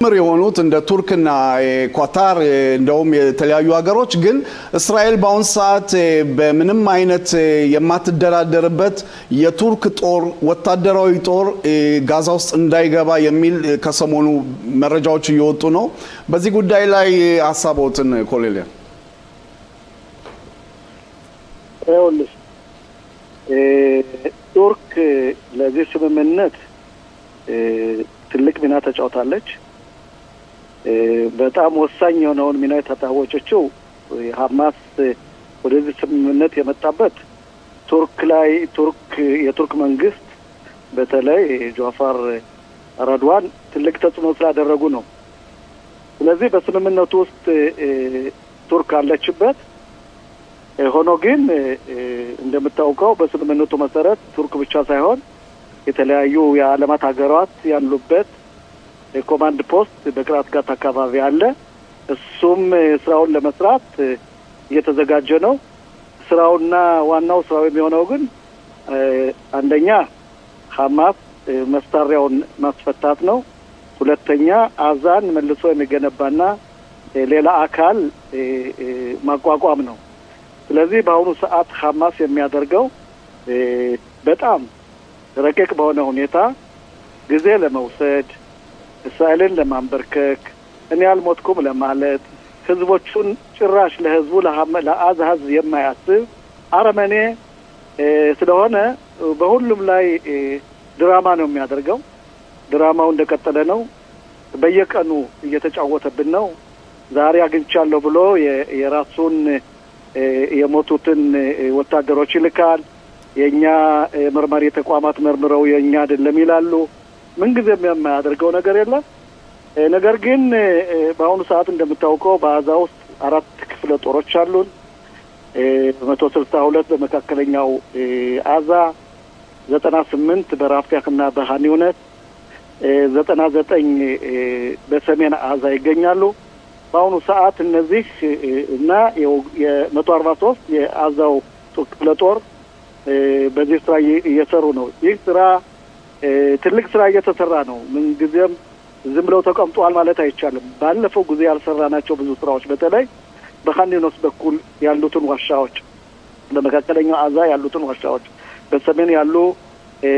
ምር የሆኑት እንደ ቱርክና ኳታር እንደውም የተለያዩ ሀገሮች ግን እስራኤል በአሁን ሰዓት በምንም አይነት የማትደራደርበት የቱርክ ጦር ወታደራዊ ጦር ጋዛ ውስጥ እንዳይገባ የሚል ከሰሞኑ መረጃዎች እየወጡ ነው። በዚህ ጉዳይ ላይ ሐሳቦትን ኮሎኔል ቱርክ ለዚህ ስምምነት ትልቅ ሚና ተጫውታለች። በጣም ወሳኝ የሆነውን ሚና ተጫወተችው ሐማስ ወደዚህ ስምምነት የመጣበት የቱርክ መንግስት በተለይ ጃፋር ረድዋን ትልቅ ተጽዕኖ ስላደረጉ ነው። ስለዚህ በስምምነቱ ውስጥ ቱርክ አለችበት። ሆኖ ግን እንደምታውቀው በስምምነቱ መሰረት ቱርክ ብቻ ሳይሆን የተለያዩ የዓለማት ሀገራት ያሉበት ኮማንድ ፖስት በቅራት ጋት አካባቢ አለ። እሱም ስራውን ለመስራት እየተዘጋጀ ነው። ስራውና ዋናው ስራው የሚሆነው ግን አንደኛ ሐማስ መሳሪያውን ማስፈታት ነው። ሁለተኛ አዛን መልሶ የሚገነባና ሌላ አካል ማቋቋም ነው። ስለዚህ በአሁኑ ሰዓት ሐማስ የሚያደርገው በጣም ረቂቅ በሆነ ሁኔታ ጊዜ ለመውሰድ እስራኤልን ለማንበርከክ እኔ አልሞትኩም ለማለት ህዝቦቹን ጭራሽ ለህዝቡ ለአዛዝ የማያስብ አረመኔ ስለሆነ በሁሉም ላይ ድራማ ነው የሚያደርገው። ድራማው እንደቀጠለ ነው። በየቀኑ እየተጫወተብን ነው። ዛሬ አግኝቻለሁ ብሎ የራሱን የሞቱትን ወታደሮች ይልካል። የኛ መርማሪ ተቋማት መርምረው የኛ አይደለም ይላሉ። ምን ጊዜም የማያደርገው ነገር የለም። ነገር ግን በአሁኑ ሰዓት እንደምታውቀው በአዛ ውስጥ 4 ክፍለ ጦሮች አሉን። 162 በመካከለኛው አዛ፣ 98 በራፊያና በሃኒውነት፣ 99 በሰሜን አዛ ይገኛሉ። በአሁኑ ሰዓት እነዚህ እና የ143 የአዛው ክፍለ ጦር በዚህ ስራ እየሰሩ ነው። ይህ ስራ ትልቅ ስራ እየተሰራ ነው። ምን ጊዜም ዝም ብለው ተቀምጧል ማለት አይቻልም። ባለፈው ጊዜ ያልሰራናቸው ብዙ ስራዎች በተለይ በኻኒኖስ በኩል ያሉትን ዋሻዎች፣ በመካከለኛው አዛ ያሉትን ዋሻዎች፣ በሰሜን ያሉ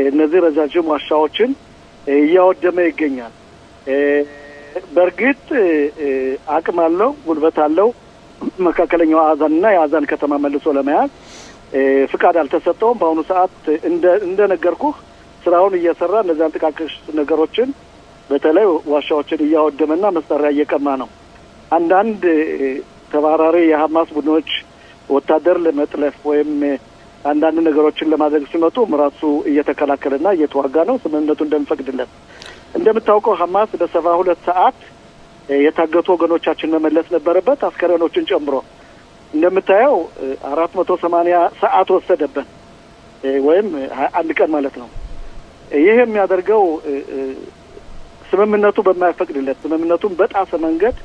እነዚህ ረጃጅም ዋሻዎችን እያወደመ ይገኛል። በርግጥ አቅም አለው፣ ጉልበት አለው። መካከለኛው አዛንና የአዛን ከተማ መልሶ ለመያዝ ፍቃድ አልተሰጠውም። በአሁኑ ሰዓት እንደነገርኩህ ስራውን እየሰራ እነዚያን ጥቃቅሽ ነገሮችን በተለይ ዋሻዎችን እያወደመና መሳሪያ እየቀማ ነው። አንዳንድ ተባራሪ የሐማስ ቡድኖች ወታደር ለመጥለፍ ወይም አንዳንድ ነገሮችን ለማድረግ ሲመጡ ራሱ እየተከላከለና እየተዋጋ ነው ስምምነቱ እንደሚፈቅድለት። እንደምታውቀው ሐማስ በ72 ሰዓት የታገቱ ወገኖቻችን መመለስ ነበረበት፣ አስከሬኖችን ጨምሮ። እንደምታየው 480 ሰዓት ወሰደበት ወይም 21 ቀን ማለት ነው። ይሄ የሚያደርገው ስምምነቱ በማይፈቅድለት ስምምነቱን በጣሰ መንገድ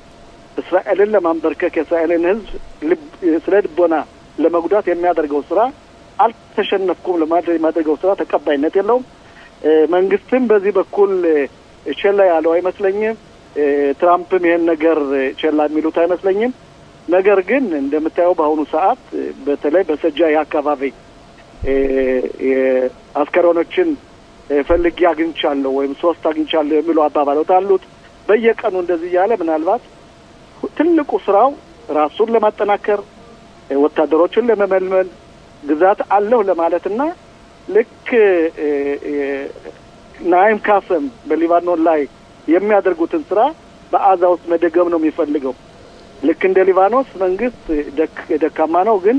እስራኤልን ለማንበርከክ የእስራኤልን ህዝብ ስለ ልቦና ለመጉዳት የሚያደርገው ስራ አልተሸነፍኩም ለማድረግ የሚያደርገው ስራ ተቀባይነት የለውም። መንግስትም በዚህ በኩል ቸላ ያለው አይመስለኝም። ትራምፕም ይሄን ነገር ቸላ የሚሉት አይመስለኝም። ነገር ግን እንደምታየው በአሁኑ ሰዓት በተለይ በሰጃይ አካባቢ አስከሬኖችን ፈልጌ አግኝቻለሁ ወይም 3 አግኝቻለሁ የሚሉ አባባሎች አሉት። በየቀኑ እንደዚህ ያለ ምናልባት ትልቁ ስራው ራሱን ለማጠናከር ወታደሮችን ለመመልመል ግዛት አለው ለማለትና ልክ ናይም ካሰም በሊባኖን ላይ የሚያደርጉትን ስራ በአዛ ውስጥ መደገም ነው የሚፈልገው። ልክ እንደ ሊባኖስ መንግስት ደካማ ነው፣ ግን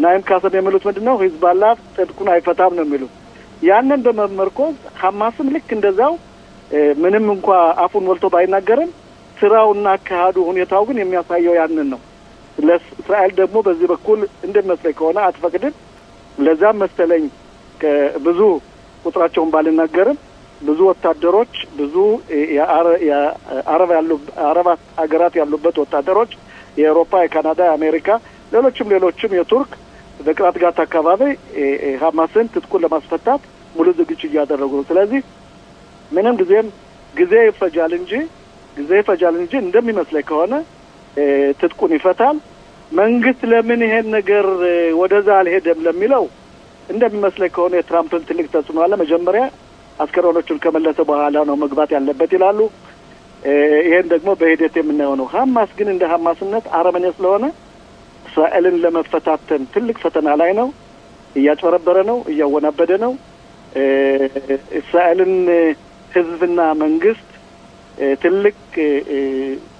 ናይም ካሰም የሚሉት ምንድነው ሂዝባላ ጥድቁን አይፈታም ነው የሚሉት። ያንን በመመርኮዝ ሐማስም ልክ እንደዛው ምንም እንኳን አፉን ሞልቶ ባይናገርም ስራውና አካሄዱ ሁኔታው ግን የሚያሳየው ያንን ነው። ለእስራኤል ደግሞ በዚህ በኩል እንደመስለኝ ከሆነ አትፈቅድም። ለዛም መሰለኝ ብዙ ቁጥራቸውን ባልናገርም ብዙ ወታደሮች ብዙ የአረብ ሀገራት ያሉበት ወታደሮች የአውሮፓ፣ የካናዳ፣ የአሜሪካ ሌሎችም የቱርክ በቅራት ጋት አካባቢ ሐማስን ትጥቁን ለማስፈታት ሙሉ ዝግጅት እያደረጉ ነው። ስለዚህ ምንም ጊዜ ይፈጃል እንጂ ጊዜ ይፈጃል እንጂ እንደሚመስለኝ ከሆነ ትጥቁን ይፈታል። መንግስት ለምን ይሄን ነገር ወደዛ አልሄደም ለሚለው እንደሚመስለኝ ከሆነ የትራምፕን ትልቅ ተጽዕኖ አለ። መጀመሪያ አስከሬኖቹን ከመለሰ በኋላ ነው መግባት ያለበት ይላሉ። ይሄን ደግሞ በሂደት የምናየው ነው። ሐማስ ግን እንደ ሐማስነት አረመኔ ስለሆነ እስራኤልን ለመፈታተን ትልቅ ፈተና ላይ ነው። እያጭበረበረ ነው፣ እያወናበደ ነው። እስራኤልን ህዝብና መንግስት ትልቅ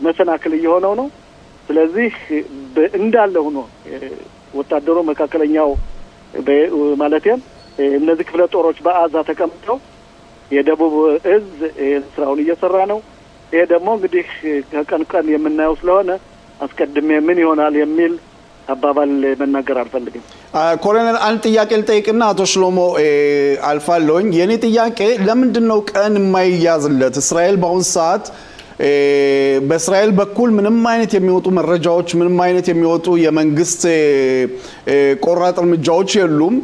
መሰናክል እየሆነው ነው። ስለዚህ እንዳለ ሆኖ ወታደሩ መካከለኛው ማለትም እነዚህ ክፍለ ጦሮች በአዛ ተቀምጠው የደቡብ እዝ ስራውን እየሰራ ነው። ይሄ ደግሞ እንግዲህ ከቀን ቀን የምናየው ስለሆነ አስቀድሜ ምን ይሆናል የሚል አባባል መናገር አልፈልግም። ኮሎኔል አንድ ጥያቄ ልጠይቅና አቶ ሽሎሞ አልፋለሁኝ። የኔ ጥያቄ ለምንድነው ቀን የማይያዝለት? እስራኤል በአሁን ሰዓት በእስራኤል በኩል ምንም አይነት የሚወጡ መረጃዎች ምንም አይነት የሚወጡ የመንግስት ቆራጥ እርምጃዎች የሉም።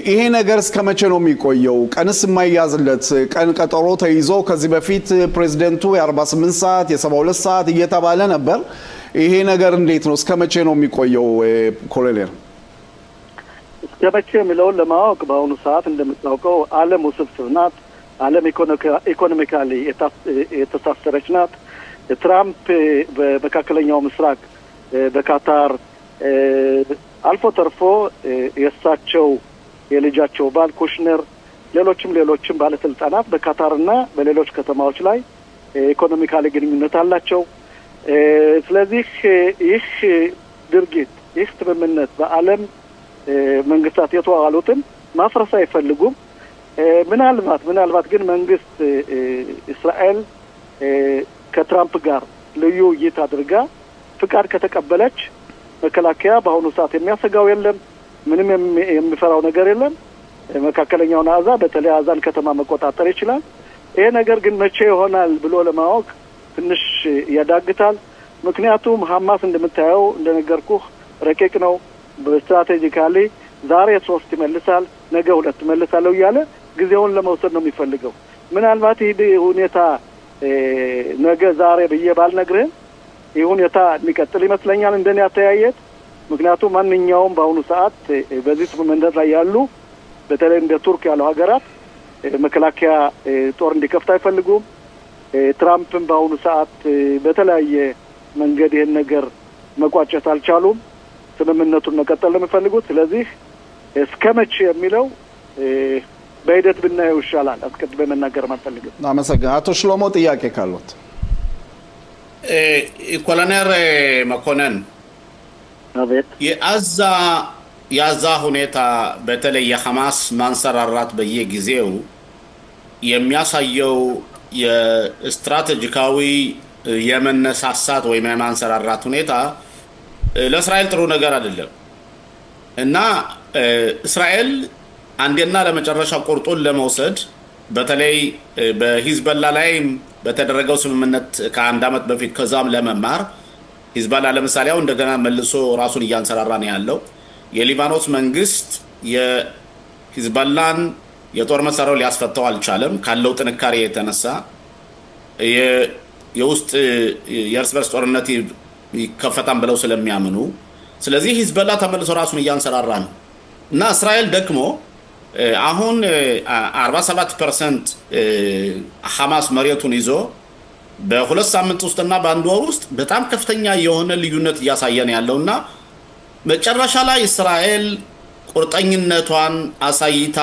ይሄ ነገር እስከመቼ ነው የሚቆየው? ቀንስ የማይያዝለት ቀን ቀጠሮ ተይዞ ከዚህ በፊት ፕሬዝዳንቱ የ48 ሰዓት የ72 ሰዓት እየተባለ ነበር። ይሄ ነገር እንዴት ነው? እስከመቼ ነው የሚቆየው ኮሎኔል? እስከመቼ የሚለውን ለማወቅ በአሁኑ ሰዓት እንደምታውቀው ዓለም ውስብስብ ናት። ዓለም ኢኮኖሚካሊ የተሳሰረች ናት። ትራምፕ በመካከለኛው ምስራቅ በካታር አልፎ ተርፎ የእሳቸው የልጃቸው ባል ኩሽነር ሌሎችም ባለስልጣናት በካታርና በሌሎች ከተማዎች ላይ ኢኮኖሚካሊ ግንኙነት አላቸው። ስለዚህ ይህ ድርጊት ይህ ስምምነት በዓለም መንግስታት የተዋዋሉትን ማፍረስ አይፈልጉም። ምናልባት ግን መንግስት እስራኤል ከትራምፕ ጋር ልዩ ውይይት አድርጋ ፍቃድ ከተቀበለች መከላከያ በአሁኑ ሰዓት የሚያሰጋው የለም። ምንም የሚፈራው ነገር የለም። መካከለኛውን አዛ በተለይ አዛን ከተማ መቆጣጠር ይችላል። ይሄ ነገር ግን መቼ ይሆናል ብሎ ለማወቅ ትንሽ ያዳግታል። ምክንያቱም ሐማስ እንደምታየው እንደነገርኩህ ረቂቅ ነው። በስትራቴጂካሊ ዛሬ 3 ይመልሳል፣ ነገ 2 ይመልሳል እያለ ጊዜውን ለመውሰድ ነው የሚፈልገው። ምናልባት ይሄ ሁኔታ ነገ ዛሬ ብዬ ባልነግርህ ይሄ ሁኔታ የሚቀጥል ይመስለኛል እንደኔ አተያየት። ምክንያቱም ማንኛውም በአሁኑ ሰዓት በዚህ ስምምነት ላይ ያሉ በተለይ እንደ ቱርክ ያሉ ሀገራት መከላከያ ጦር እንዲከፍት አይፈልጉም። ትራምፕም በአሁኑ ሰዓት በተለያየ መንገድ ይሄን ነገር መቋጨት አልቻሉም። ስምምነቱን መቀጠል ነው የሚፈልጉት። ስለዚህ እስከመቼ የሚለው በሂደት ብናየው ይሻላል። አስቀድሜ መናገር ማልፈልግም። አመሰግናለሁ። አቶ ሽሎሞ ጥያቄ ካሉት? ኮሎኔል መኮንን አቤት። የአዛ ሁኔታ በተለይ የሐማስ ማንሰራራት በየጊዜው የሚያሳየው የስትራቴጂካዊ የመነሳሳት ወይም የማንሰራራት ሁኔታ ለእስራኤል ጥሩ ነገር አይደለም እና እስራኤል አንዴና ለመጨረሻ ቁርጡን ለመውሰድ በተለይ በሂዝቦላ ላይ በተደረገው ስምምነት ከአንድ አመት በፊት ከዛም ለመማር ሂዝቦላ ለምሳሌ አሁን እንደገና መልሶ ራሱን እያንሰራራ ነው ያለው። የሊባኖስ መንግስት የሂዝቦላን የጦር መሳሪያው ሊያስፈታው አልቻለም ካለው ጥንካሬ የተነሳ የውስጥ የእርስ በርስ ጦርነት ይከፈታል ብለው ስለሚያምኑ ስለዚህ ሂዝቦላ ተመልሶ ራሱን እያንሰራራ ነው እና እስራኤል ደግሞ አሁን 47% ሐማስ መሬቱን ይዞ በሁለት ሳምንት ውስጥና በአንድ ወር ውስጥ በጣም ከፍተኛ የሆነ ልዩነት እያሳየ ነው ያለውና መጨረሻ ላይ እስራኤል ቁርጠኝነቷን አሳይታ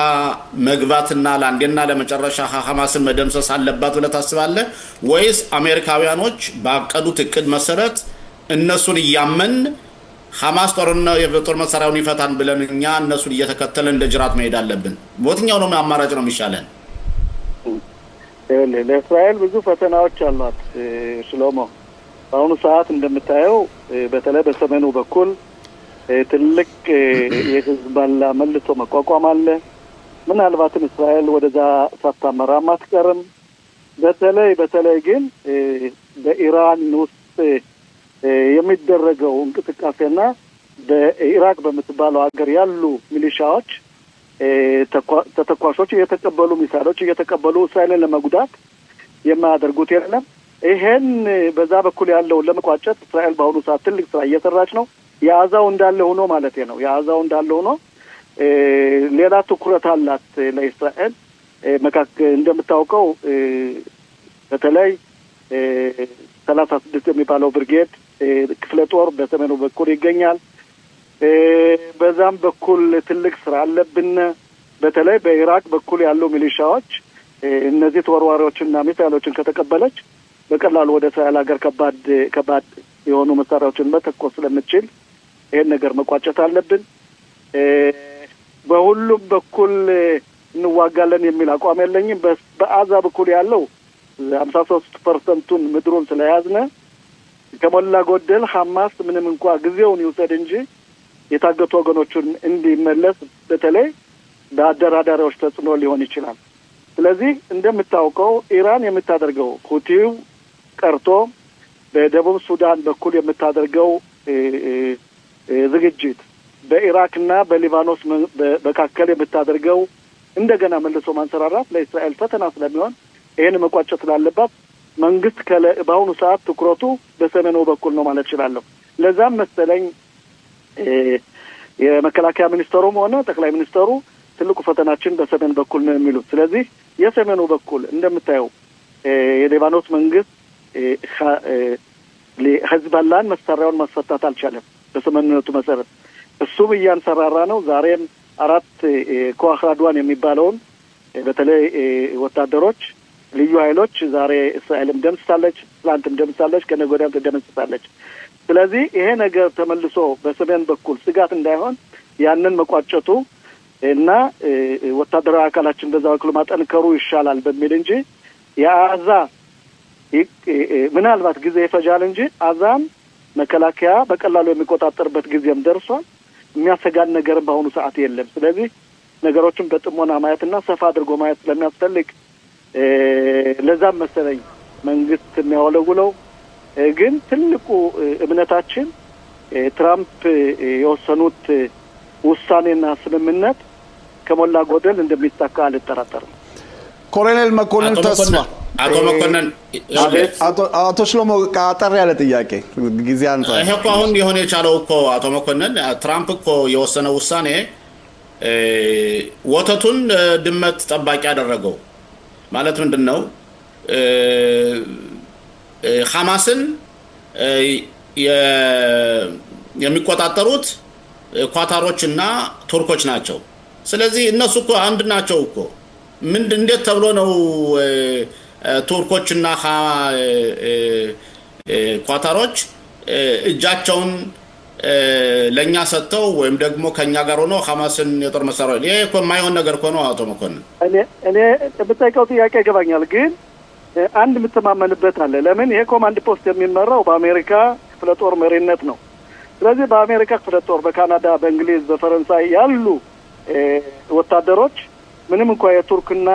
መግባትና ለአንዴና ለመጨረሻ ሐማስን መደምሰስ አለባት ብለህ ታስባለህ ወይስ አሜሪካውያኖች ባቀዱት እቅድ መሰረት እነሱን እያመን ሐማስ የጦር መሳሪያውን ይፈታን ብለን እኛ እነሱን እየተከተልን እንደ ጅራት መሄድ አለብን? በየትኛው ነው አማራጭ ነው የሚሻለን? ለእስራኤል ብዙ ፈተናዎች አሏት ሽሎሞ። በአሁኑ ሰዓት እንደምታየው በተለይ በሰሜኑ በኩል ትልቅ የሂዝቦላ መልሶ መቋቋም አለ። ምናልባትም እስራኤል ወደዛ ሳታመራም አትቀርም። በተለይ ግን በኢራን ውስጥ የሚደረገው እንቅስቃሴና በኢራቅ በምትባለው ሀገር ያሉ ሚሊሻዎች ተተኳሾች እየተቀበሉ ሚሳይሎች እየተቀበሉ እስራኤልን ለመጉዳት የማያደርጉት የለም። ይሄን በዛ በኩል ያለው ለመቋጨት እስራኤል በአሁኑ ሰዓት ትልቅ ስራ እየሰራች ነው። ያዛው እንዳለ ሆኖ ማለት ነው። ያዛው እንዳለ ሆኖ ሌላ ትኩረት አላት ለእስራኤል መካከል እንደምታውቀው በተለይ 36 የሚባለው ብርጌድ ክፍለ ጦር በሰሜኑ በኩል ይገኛል። በዛም በኩል ትልቅ ስራ አለብን። በተለይ በኢራቅ በኩል ያሉ ሚሊሻዎች እነዚህ ተወርዋሪዎችና ሚሳይሎችን ከተቀበለች በቀላሉ ወደ እስራኤል ሀገር ከባድ የሆኑ መሳሪያዎችን መተኮስ ስለምትችል ይሄን ነገር መቋጨት አለብን። በሁሉም በኩል እንዋጋለን የሚል አቋም የለኝም። በአዛ በኩል ያለው 53% ምድሩን ስለያዝነ ከሞላ ጎደል ሐማስ ምንም እንኳን ጊዜውን ይውሰድ እንጂ የታገቱ ወገኖችን እንዲመለስ በተለይ በአደራዳሪዎች ተጽዕኖ ሊሆን ይችላል። ስለዚህ እንደምታውቀው ኢራን የምታደርገው ሁቲው ቀርቶ በደቡብ ሱዳን በኩል የምታደርገው ዝግጅት በኢራክና በሊባኖስ በመካከል የምታደርገው እንደገና መልሶ ማንሰራራት ለእስራኤል ፈተና ስለሚሆን ይሄን መቋጨት ስላለባት መንግስት በአሁኑ ሰዓት ትኩረቱ በሰሜኑ በኩል ነው ማለት ይችላል። ለዛም መሰለኝ የመከላከያ ሚኒስተሩም ሆነ ጠቅላይ ሚኒስተሩ ትልቁ ፈተናችን በሰሜን በኩል ነው የሚሉት። ስለዚህ የሰሜኑ በኩል እንደምታየው የሊባኖስ መንግስት ሂዝቦላን መሳሪያውን ማስፈታት አልቻለም በስምምነቱ መሰረት። እሱም እያንሰራራ ነው። ዛሬም 4 ኮህ ራድዋን የሚባለውን በተለይ ወታደሮች ልዩ ኃይሎች ዛሬ እስራኤልም ደምስሳለች፣ ትላንትም ደምስሳለች፣ ከነገ ወዲያም ትደምስሳለች። ስለዚህ ይሄ ነገር ተመልሶ በሰሜን በኩል ስጋት እንዳይሆን ያንን መቋጨቱ እና ወታደራዊ አካላችን በዛ በኩል ማጠንከሩ ይሻላል በሚል እንጂ የአዛ ምናልባት ጊዜ ይፈጃል እንጂ አዛም መከላከያ በቀላሉ የሚቆጣጠርበት ጊዜም ደርሷል። የሚያሰጋን ነገር በአሁኑ ሰዓት የለም። ስለዚህ ነገሮችን በጥሞና ማየትና ሰፋ አድርጎ ማየት ስለሚያስፈልግ ለዛም መሰለኝ መንግስት የሚያወለውለው። ግን ትልቁ እምነታችን ትራምፕ የወሰኑት ውሳኔና ስምምነት ከሞላ ጎደል እንደሚሳካ አልጠራጠርም። ኮሎኔል መኮንን ተስፋ አቶ መኮንን አቶ ሽሎሞ ቃጠር ያለ ጥያቄ ጊዜ አንተ ይሄ እኮ አሁን የሆነ የቻለው እኮ አቶ መኮንን ትራምፕ እኮ የወሰነው ውሳኔ ወተቱን ድመት ጠባቂ ያደረገው ማለት ምንድነው? ሐማስን የሚቆጣጠሩት ኳታሮችና ቱርኮች ናቸው። ስለዚህ እነሱ እኮ አንድ ናቸው እኮ እንዴት ተብሎ ነው ቱርኮችና ኳታሮች እጃቸውን ለኛ ሰጥተው ወይም ደግሞ ከኛ ጋር ሆኖ ሐማስን የጦር መሳሪያ ይሄ እኮ የማይሆን ነገር እኮ ነው አቶ መኮንን። እኔ በጠይቀው ጥያቄ ይገባኛል፣ ግን አንድ የምትማመንበት አለ። ለምን ይሄ ኮማንድ ፖስት የሚመራው በአሜሪካ ክፍለ ጦር መሪነት ነው። ስለዚህ በአሜሪካ ክፍለ ጦር፣ በካናዳ፣ በእንግሊዝ፣ በፈረንሳይ ያሉ ወታደሮች ምንም እንኳን የቱርክና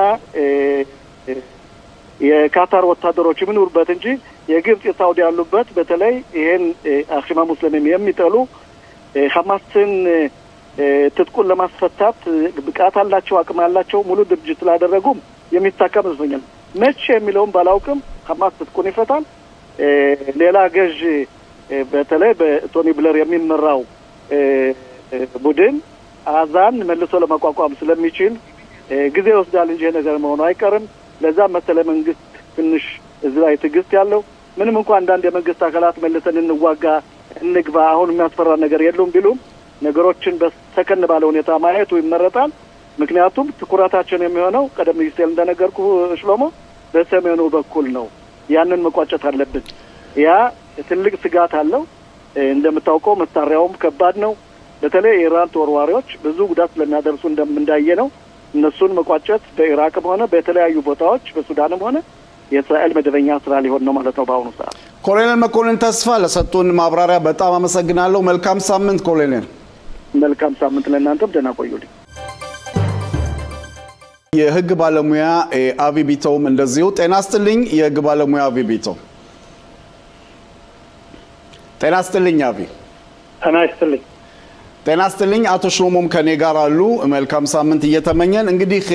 የካታር ወታደሮች የሚኖሩበት እንጂ የግብጽ የሳውዲ ያሉበት በተለይ ይሄን አኺማ ሙስሊም የሚጠሉ ሐማስን ትጥቁን ለማስፈታት ብቃት አላቸው፣ አቅም አላቸው፣ ሙሉ ድርጅት ስላደረጉም የሚታከም ይመስለኛል። መቼ የሚለውን ባላውቅም ሐማስ ትጥቁን ይፈታል። ሌላ ገዥ በተለይ በቶኒ ብለር የሚመራው ቡድን አዛን መልሶ ለማቋቋም ስለሚችል ጊዜ ወስዳል እንጂ ነገር መሆኑ አይቀርም። ለዛ መሰለ መንግስት ትንሽ እዚህ ላይ ትግስት ያለው ምንም እንኳን አንዳንድ የመንግስት አካላት መልሰን እንዋጋ እንግባ አሁን የሚያስፈራ ነገር የለውም ቢሉም ነገሮችን በሰከን ባለ ሁኔታ ማየቱ ይመረጣል። ምክንያቱም ትኩረታችን የሚሆነው ቀደም ሲል እንደነገርኩ ሽሎሞ በሰሜኑ በኩል ነው። ያንን መቋጨት አለብን። ያ ትልቅ ስጋት አለው። እንደምታውቀው መሳሪያውም ከባድ ነው። በተለይ ኢራን ተወርዋሪዎች ብዙ ጉዳት ለሚያደርሱ እንደምንዳየነው እነሱን መቋጨት በኢራቅም ሆነ በተለያዩ ቦታዎች በሱዳንም ሆነ የእስራኤል መደበኛ ስራ ሊሆን ነው ማለት ነው በአሁኑ ሰዓት። ኮሎኔል መኮንን ተስፋ ለሰጡን ማብራሪያ በጣም አመሰግናለሁ። መልካም ሳምንት ኮሎኔል። መልካም ሳምንት ለእናንተም። ደህና ቆዩልኝ። የህግ ባለሙያ አቢ ቢተውም እንደዚሁ ጤና ይስጥልኝ። የህግ ባለሙያ አቢ ቢተው ጤና ይስጥልኝ። አቢ ጤና ይስጥልኝ። ጤና ይስጥልኝ። አቶ ሽሎሞም ከኔ ጋር አሉ። መልካም ሳምንት እየተመኘን እንግዲህ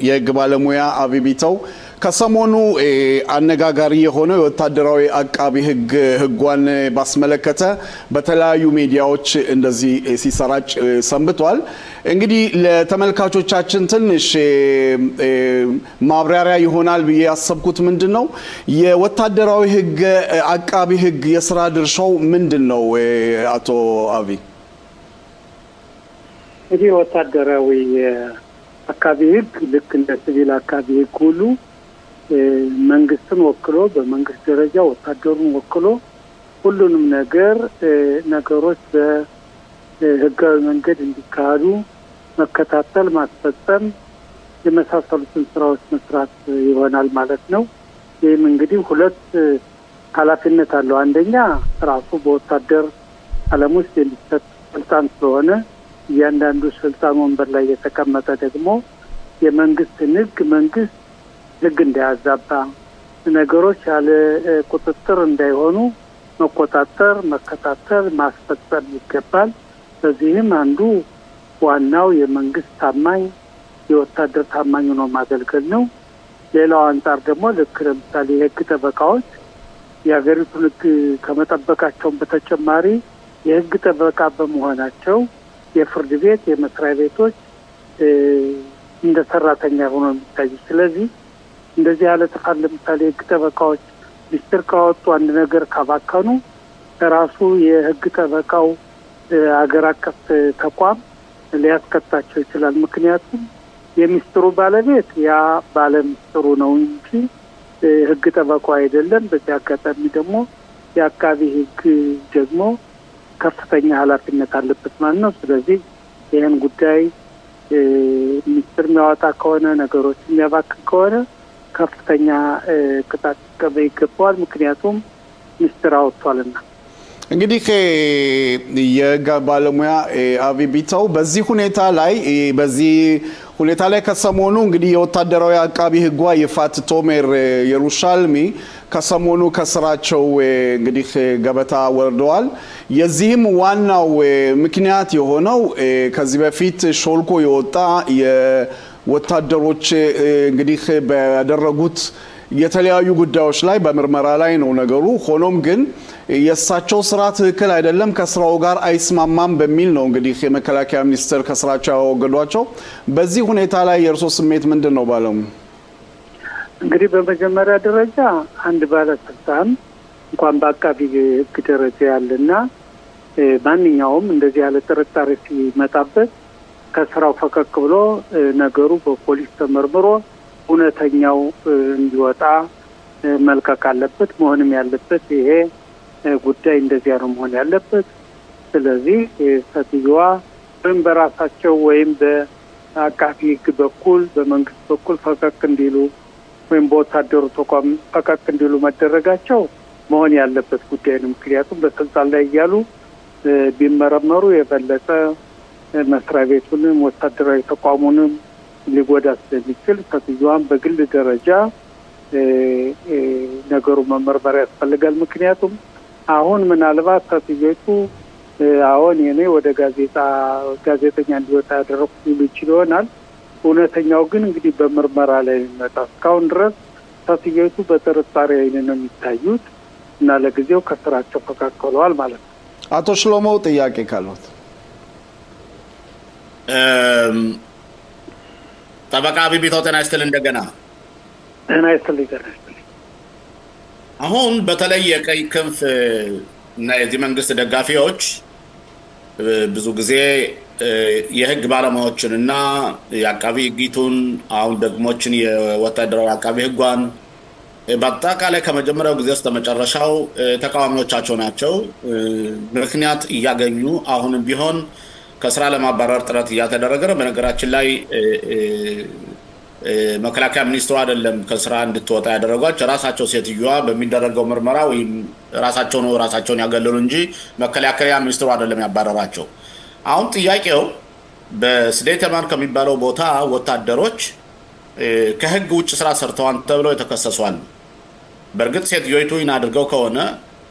የህግ ባለሙያ አቢ ቢተው ከሰሞኑ አነጋጋሪ የሆነው የወታደራዊ አቃቢ ህጓን ባስመለከተ በተለያዩ ሚዲያዎች እንደዚህ ሲሰራጭ ሰንብቷል። እንግዲህ ለተመልካቾቻችን ትንሽ ማብራሪያ ይሆናል ብዬ ያሰብኩት ምንድነው የወታደራዊ ህግ አቃቢ ህግ የሥራ ድርሻው ምንድነው? አቶ አቢ እንግዲህ ወታደራዊ አቃቢ ህግ ልክ እንደ ሲቪል አቃቢ ህግ ሁሉ መንግስትን ወክሎ በመንግስት ደረጃ ወታደሩን ወክሎ ሁሉንም ነገሮች በህጋዊ መንገድ እንዲካሄዱ መከታተል ማስፈጸም የመሳሰሉትን ስራዎች መስራት ይሆናል ማለት ነው። ይህም እንግዲህ ሁለት ኃላፊነት አለው። አንደኛ ራሱ በወታደር ዓለም ውስጥ የሚሰጥ ስልጣን ስለሆነ እያንዳንዱ ስልጣን ወንበር ላይ የተቀመጠ ደግሞ የመንግስትን መንግስት ህግ እንዳያዛባ ነገሮች ያለ ቁጥጥር እንዳይሆኑ መቆጣጠር መከታተል ማስፈጸም ይገባል። በዚህም አንዱ ዋናው የመንግስት ታማኝ የወታደር ታማኝ ነው ማገልገል ነው። ሌላው አንፃር ደግሞ ልክ ለምሳሌ የህግ ጠበቃዎች የሀገሪቱን ህግ ከመጠበቃቸው በተጨማሪ የህግ ጠበቃ በመሆናቸው የፍርድ ቤት የመስሪያ ቤቶች እንደ ሰራተኛ ሆኖ የሚታዩ። ስለዚህ እንደዚህ ያለ ጥፋት ለምሳሌ የህግ ጠበቃዎች ሚስጥር ካወጡ አንድ ነገር ካባከኑ ራሱ የህግ ጠበቃው ሀገር አቀፍ ተቋም ሊያስከታቸው ይችላል። ምክንያቱም የሚስጥሩ ባለቤት ያ ባለሚስጥሩ ነው እንጂ ህግ ጠበቃው አይደለም። በዚህ አጋጣሚ ደግሞ የአቃቢ ህግ ደግሞ ከፍተኛ ኃላፊነት አለበት ማለት ነው። ስለዚህ ይሄን ጉዳይ ሚስጥር የሚያወጣ ከሆነ ነገሮች የሚያባክን ከሆነ ከፍተኛ ቅጣት ይገባዋል። ምክንያቱም ሚስጥር አውጥቷልና። እንግዲህ የህግ ባለሙያ አቢ ቢታው በዚህ ሁኔታ ላይ ከሰሞኑ እንግዲህ የወታደራዊ አቃቢ ህጓ ይፋት ቶሜር የሩሻልሚ ከሰሞኑ ከስራቸው እንግዲህ ገበታ ወርደዋል። የዚህም ዋናው ምክንያት የሆነው ከዚህ በፊት ሾልኮ የወጣ የወታደሮች እንግዲህ ባደረጉት የተለያዩ ጉዳዮች ላይ በምርመራ ላይ ነው ነገሩ። ሆኖም ግን የሳቸው ስራ ትክክል አይደለም ከስራው ጋር አይስማማም በሚል ነው እንግዲህ የመከላከያ ሚኒስትር ከስራቸው ያወገዷቸው። በዚህ ሁኔታ ላይ የእርሶ ስሜት ምንድነው? ባለሙ እንግዲህ በመጀመሪያ ደረጃ አንድ ባለስልጣን እንኳን በአቃቢ ህግ ደረጃ ያለና ማንኛውም እንደዚህ ያለ ጥርጣሬ ሲመጣበት ከስራው ፈቀቅ ብሎ ነገሩ በፖሊስ ተመርምሮ እውነተኛው እንዲወጣ መልቀቅ አለበት። መሆንም ያለበት ይሄ ጉዳይ እንደዚያ ነው መሆን ያለበት። ስለዚህ ሰትየዋ ወይም በራሳቸው ወይም በአቃቢ ህግ በኩል በመንግስት በኩል ፈቀቅ እንዲሉ ወይም በወታደሩ ተቋም ፈቀቅ እንዲሉ መደረጋቸው መሆን ያለበት ጉዳይ ነው። ምክንያቱም በስልጣን ላይ እያሉ ቢመረመሩ የበለጠ መስሪያ ቤቱንም ወታደራዊ ተቋሙንም ሊጎዳ ስለሚችል ሰትየዋን በግል ደረጃ ነገሩ መመርመር ያስፈልጋል። ምክንያቱም አሁን ምናልባት ሰትየቱ አሁን የኔ ወደ ጋዜጠኛ እንዲወጣ ያደረኩት ሊሉ ይችል ይሆናል። እውነተኛው ግን እንግዲህ በምርመራ ላይ የሚመጣ እስካሁን ድረስ ሰትየቱ በጥርጣሬ አይን ነው የሚታዩት እና ለጊዜው ከስራቸው ፈቃቅለዋል ማለት ነው። አቶ ሽሎሞው ጥያቄ ካሉት ጠበቃ አቢ ቢታው ጤና ይስጥልኝ። እንደገና ጤና ይስጥልኝ። አሁን በተለይ የቀይ ክንፍ እና የዚህ መንግስት ደጋፊዎች ብዙ ጊዜ የህግ ባለሙያዎችንና የአቃቢ ህጊቱን አሁን ደግሞችን የወታደራዊ አቃቢ ህጓን በአጠቃላይ ከመጀመሪያው ጊዜ እስከ መጨረሻው ተቃዋሚዎቻቸው ናቸው። ምክንያት እያገኙ አሁንም ቢሆን ከስራ ለማባረር ጥረት እያተደረገ ነው። በነገራችን ላይ መከላከያ ሚኒስትሩ አይደለም ከስራ እንድትወጣ ያደረጓቸው ራሳቸው ሴትዮዋ በሚደረገው ምርመራ ወይም ራሳቸውን ያገለሉ እንጂ መከላከያ ሚኒስትሩ አይደለም ያባረራቸው። አሁን ጥያቄው በስሌተማን ከሚባለው ቦታ ወታደሮች ከህግ ውጭ ስራ ሰርተዋል ተብለው የተከሰሷል። በእርግጥ ሴትዮይቱ አድርገው ከሆነ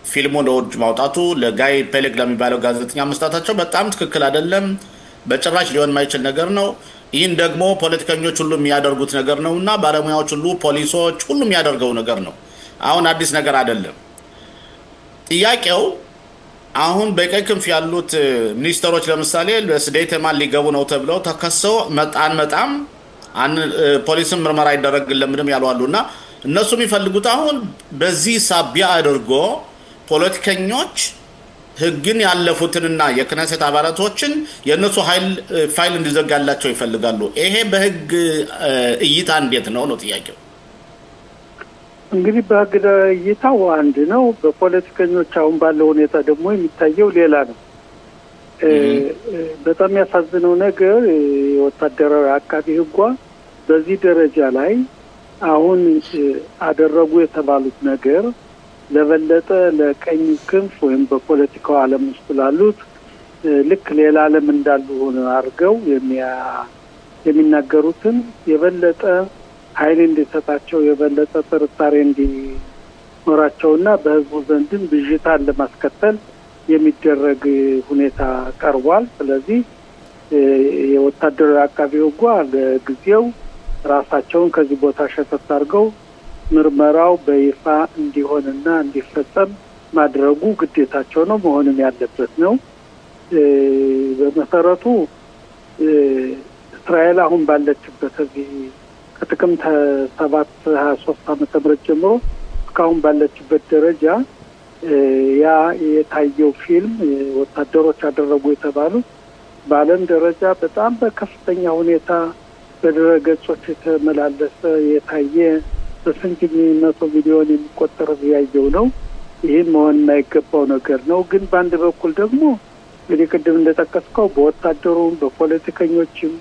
ፊልሙ ለውጭ ማውጣቱ ለጋይ ፔሌግ ለሚባለው ጋዜጠኛ መስጠታቸው በጣም ትክክል አይደለም። በጭራሽ ሊሆን የማይችል ነገር ነው። ይህን ደግሞ ፖለቲከኞች ሁሉ የሚያደርጉት ነገር ነውና ባለሙያዎች ሁሉ ፖሊሶች ሁሉ የሚያደርገው ነገር ነው። አሁን አዲስ ነገር አይደለም። ጥያቄው አሁን በቀይ ክንፍ ያሉት ሚኒስተሮች ለምሳሌ ለስደተማን ሊገቡ ነው ተብለው ተከሰው መጣም ፖሊስም ምርመራ ይደረግልን ምንም ያሏሉና እነሱ የሚፈልጉት አሁን በዚህ ሳቢያ አድርጎ ፖለቲከኞች ህግን ያለፉትንና የክነሰት አባላቶችን የነሱ ፋይል እንዲዘጋላቸው ይፈልጋሉ። ይሄ በህግ እይታ እንዴት ነው ጥያቄው? እንግዲህ በህግ እይታው አንድ ነው። በፖለቲከኞች አሁን ባለው ሁኔታ ደግሞ የሚታየው ሌላ ነው። በጣም ያሳዝነው ነገር የወታደራዊ አቃቢ ህጓ በዚህ ደረጃ ላይ አሁን አደረጉ የተባሉት ነገር ለበለጠ ለቀኝ ክንፍ ወይም በፖለቲካው ዓለም ውስጥ ላሉት ልክ ሌላ ዓለም እንዳሉ ሆነ አድርገው የሚናገሩትን የበለጠ ኃይል እንዲሰጣቸው የበለጠ ጥርጣሬ እንዲኖራቸውና በህዝቡ ዘንድም ብዥታን ለማስከተል የሚደረግ ሁኔታ ቀርቧል። ስለዚህ የወታደራዊ አቃቢ ህጓ ለጊዜው ራሳቸውን ከዚህ ቦታ ሸፈት አድርገው ምርመራው በይፋ እንዲሆንና እንዲፈጸም ማድረጉ ግዴታቸው ነው፣ መሆንም ያለበት ነው። በመሰረቱ እስራኤል አሁን ባለችበት እዚህ ከጥቅምት 7/23 ዓመተ ምህረት ጀምሮ እስካሁን ባለችበት ደረጃ ያ የታየው ፊልም ወታደሮች አደረጉ የተባሉት በዓለም ደረጃ በጣም በከፍተኛ ሁኔታ በድረገጾች የተመላለሰ የታየ በስንት መቶ ሚሊዮን የሚቆጠር ያየው ነው። ይህም መሆን የማይገባው ነገር ነው። ግን በአንድ በኩል ደግሞ እንግዲህ ቅድም እንደጠቀስከው በወታደሩም በፖለቲከኞችም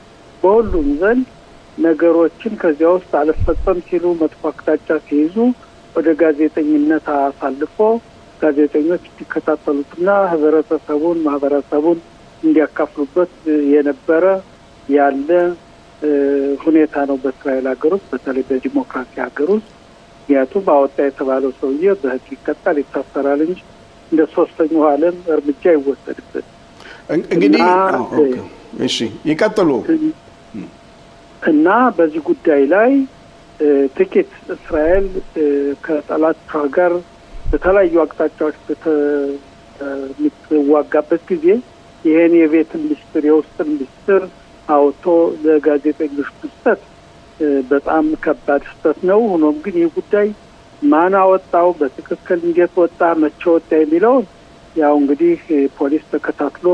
በሁሉም ዘንድ ነገሮችን ከዚያ ውስጥ አልፈጸም ሲሉ መጥፎ አቅጣጫ ሲይዙ ወደ ጋዜጠኝነት አሳልፎ ጋዜጠኞች እንዲከታተሉትና ማህበረሰቡን እንዲያካፍሉበት የነበረ ያለ ሁኔታ ነው በእስራኤል ሀገር ውስጥ፣ በተለይ በዲሞክራሲ ሀገር ውስጥ። ምክንያቱም አወጣ የተባለው ሰውዬ በህግ ይቀጣል፣ ይታሰራል እንጂ እንደ ሶስተኛው ዓለም እርምጃ ይወሰድበት። እንግዲህ እሺ ይቀጥሉ እና በዚህ ጉዳይ ላይ ጥቂት እስራኤል ከጠላቷ ጋር በተለያዩ አቅጣጫዎች በምትዋጋበት ጊዜ ይሄን የቤት ሚኒስትር የውስጥ ሚኒስትር አውቶ ለጋዜጠኞች መስጠት በጣም ከባድ ስህተት ነው። ሆኖም ግን ይህ ጉዳይ ማን አወጣው፣ በትክክል እንዴት ወጣ፣ መቼ ወጣ የሚለው ያው እንግዲህ ፖሊስ ተከታትሎ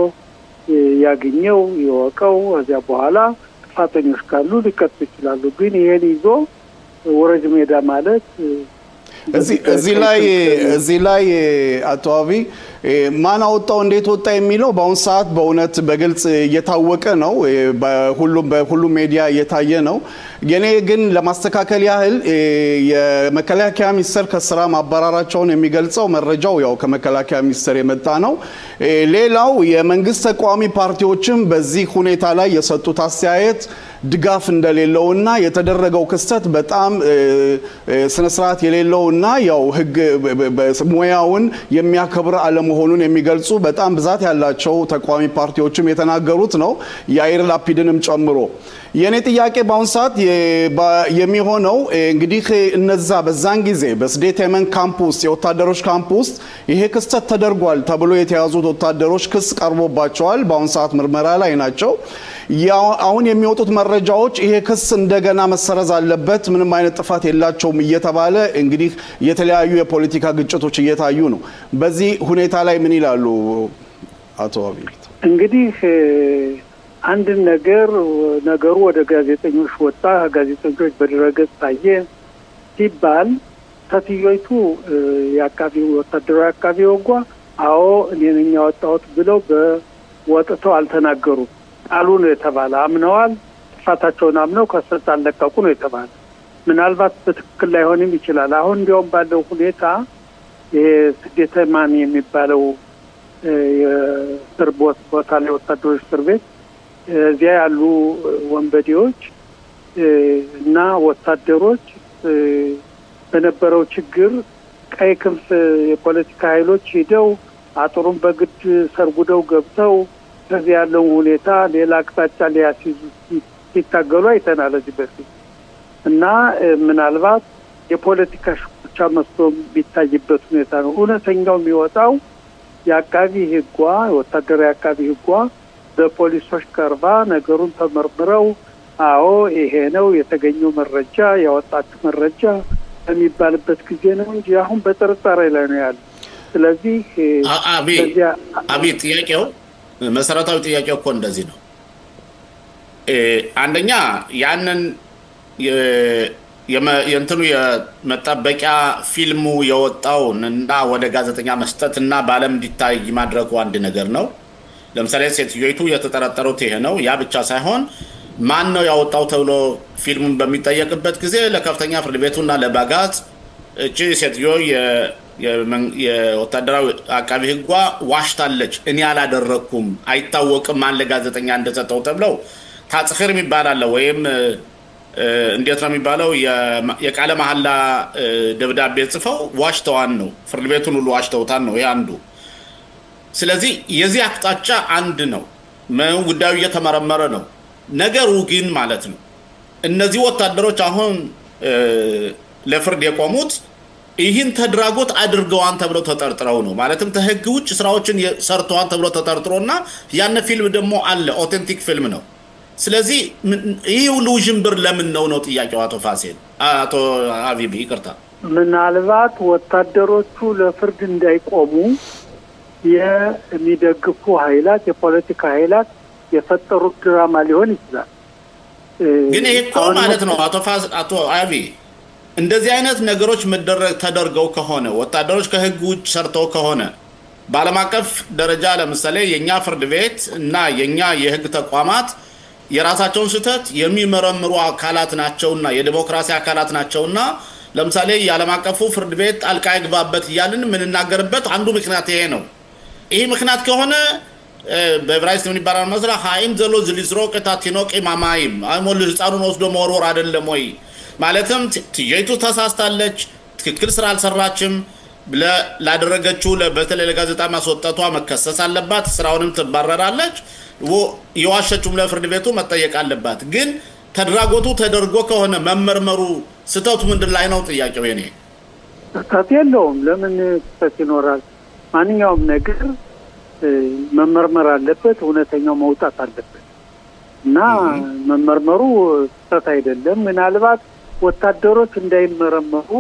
ያገኘው ይወቀው። ከዚያ በኋላ ጥፋተኞች ካሉ ሊቀጡ ይችላሉ። ግን ይሄን ይዞ ወረጅ ሜዳ ማለት እዚህ ላይ አቶ አቢ ማን አወጣው እንዴት ወጣ የሚለው በአሁን ሰዓት በእውነት በግልጽ እየታወቀ ነው፣ በሁሉም ሚዲያ እየታየ ነው። የኔ ግን ለማስተካከል ያህል የመከላከያ ሚኒስቴር ከስራ ማባረራቸውን የሚገልጸው መረጃው ያው ከመከላከያ ሚኒስቴር የመጣ ነው። ሌላው የመንግስት ተቃዋሚ ፓርቲዎችም በዚህ ሁኔታ ላይ የሰጡት አስተያየት ድጋፍ እንደሌለውና የተደረገው ክስተት በጣም ስነ ስርዓት የሌለውና ያው ህግ ሙያውን የሚያከብር አለመሆኑን የሚገልጹ በጣም ብዛት ያላቸው ተቃዋሚ ፓርቲዎችም የተናገሩት ነው፣ ያይር ላፒድንም ጨምሮ። የኔ ጥያቄ በአሁን ሰዓት የሚሆነው እንግዲህ እነዛ በዛን ጊዜ በስደተመን ካምፕ ውስጥ የወታደሮች ካምፕ ውስጥ ይሄ ክስተት ተደርጓል ተብሎ የተያዙት ወታደሮች ክስ ቀርቦባቸዋል። በአሁን ሰዓት ምርመራ ላይ ናቸው። አሁን የሚወጡት መረጃዎች ይሄ ክስ እንደገና መሰረዝ አለበት፣ ምንም አይነት ጥፋት የላቸውም እየተባለ እንግዲህ የተለያዩ የፖለቲካ ግጭቶች እየታዩ ነው። በዚህ ሁኔታ ላይ ምን ይላሉ አቶ አብይ? እንግዲህ አንድ ነገሩ ወደ ጋዜጠኞች ወጣ፣ ጋዜጠኞች በድረገጽ ታየ ሲባል ተትዮይቱ ወታደራዊ አቃቢ ወጓ አዎ እኔ ነኝ ያወጣሁት ብለው በወጥተው አልተናገሩም አሉ ነው የተባለ። አምነዋል፣ ጥፋታቸውን አምነው ከስልጣን ለቀቁ ነው የተባለ። ምናልባት በትክክል ላይሆንም ይችላል። አሁን እንዲያውም ባለው ሁኔታ ስደተማን የሚባለው የእስር ቦታ ላይ ወታደሮች እስር ቤት እዚያ ያሉ ወንበዴዎች እና ወታደሮች በነበረው ችግር ቀይ ክንፍ የፖለቲካ ኃይሎች ሄደው አጥሩን በግድ ሰርጉደው ገብተው ከዚህ ያለው ሁኔታ ሌላ አቅጣጫ ሊያስይዙ ሲታገሉ አይተናል እዚህ በፊት እና ምናልባት የፖለቲካ ሽኩቻ መስሎ ቢታይበት ሁኔታ ነው። እውነተኛው የሚወጣው የአቃቢ ህጓ ወታደራዊ አቃቢ ህጓ በፖሊሶች ቀርባ ነገሩን ተመርምረው አዎ ይሄ ነው የተገኘው መረጃ ያወጣችው መረጃ የሚባልበት ጊዜ ነው እንጂ አሁን በጥርጣሬ ላይ ነው ያለው። ስለዚህ አቤት ጥያቄው መሰረታዊ ጥያቄው እኮ እንደዚህ ነው። አንደኛ ያንን የእንትኑ የመጠበቂያ ፊልሙ የወጣው እና ወደ ጋዜጠኛ መስጠትና ባለም እንዲታይ ማድረጉ አንድ ነገር ነው። ለምሳሌ ሴትዮይቱ የተጠረጠሩት ይሄ ነው። ያ ብቻ ሳይሆን ማን ነው ያወጣው ተብሎ ፊልሙን በሚጠየቅበት ጊዜ ለከፍተኛ ፍርድ ቤቱና ለባጋት እቺ ሴትዮ የወታደራዊ አቃቢ ህጓ ዋሽታለች እኔ አላደረኩም አይታወቅም ማን ለጋዜጠኛ እንደሰጠው ተብለው ታጽፈር የሚባል ወይም እንዴት ነው የሚባለው የቃለ መሐላ ደብዳቤ ጽፈው ዋሽተዋን ነው ፍርድ ቤቱን ሁሉ ዋሽተውታን ነው ያንዱ። ስለዚህ የዚህ አቅጣጫ አንድ ነው። ጉዳዩ እየተመረመረ ነው። ነገሩ ግን ማለት ነው እነዚህ ወታደሮች አሁን ለፍርድ የቆሙት ይህን ተድራጎት አድርገዋን ተብለው ተጠርጥረው ነው። ማለትም ተህግ ውጭ ስራዎችን ሰርተዋን ተብለው ተጠርጥሮና ያን ፊልም ደግሞ አለ ኦቴንቲክ ፊልም ነው። ስለዚህ ይሄ ሁሉ ጅምብር ለምን ነው ጥያቄው አቶ ፋሲል አቶ አቢቢ ይቅርታ። ምናልባት ወታደሮቹ ለፍርድ እንዳይቆሙ የሚደግፉ ኃይላት የፖለቲካ ኃይላት የፈጠሩት ድራማ ሊሆን ይችላል። ግን ይሄ እኮ ማለት ነው አቶ አቢ እንደዚህ አይነት ነገሮች ተደርገው ከሆነ ወታደሮች ከህግ ውጭ ሰርተው ከሆነ በዓለም አቀፍ ደረጃ ለምሳሌ የኛ ፍርድ ቤት እና የኛ የህግ ተቋማት የራሳቸውን ስህተት የሚመረምሩ አካላት ናቸውና የዲሞክራሲ አካላት ናቸውና ለምሳሌ የዓለም አቀፉ ፍርድ ቤት ጣልቃ ይግባበት ይያልን ምንናገርበት አንዱ ምክንያት ይሄ ነው። ይሄ ምክንያት ከሆነ በብራይስ ምን ይባላል መስራ ሃይም ዘሎ ዝሊዝሮቅ ታቲኖቅ ማማይም አይሞል ህፃኑን ወስዶ መወርወር አይደለም ወይ ማለትም ትየይቱ ተሳስታለች ትክክል ስራ አልሰራችም ላደረገችው በተለይ ለጋዜጣ ማስወጣቷ መከሰስ አለባት ስራውንም ትባረራለች የዋሸችው ለፍርድ ቤቱ መጠየቅ አለባት። ግን ተድራጎቱ ተደርጎ ከሆነ መመርመሩ ስተቱ ምንድን ላይ ነው ጥያቄው የኔ ስህተት የለውም። ለምን ስህተት ይኖራል? ማንኛውም ነገር መመርመር አለበት እውነተኛው መውጣት አለበት እና መመርመሩ ስህተት አይደለም። ምናልባት ወታደሮች እንዳይመረመሩ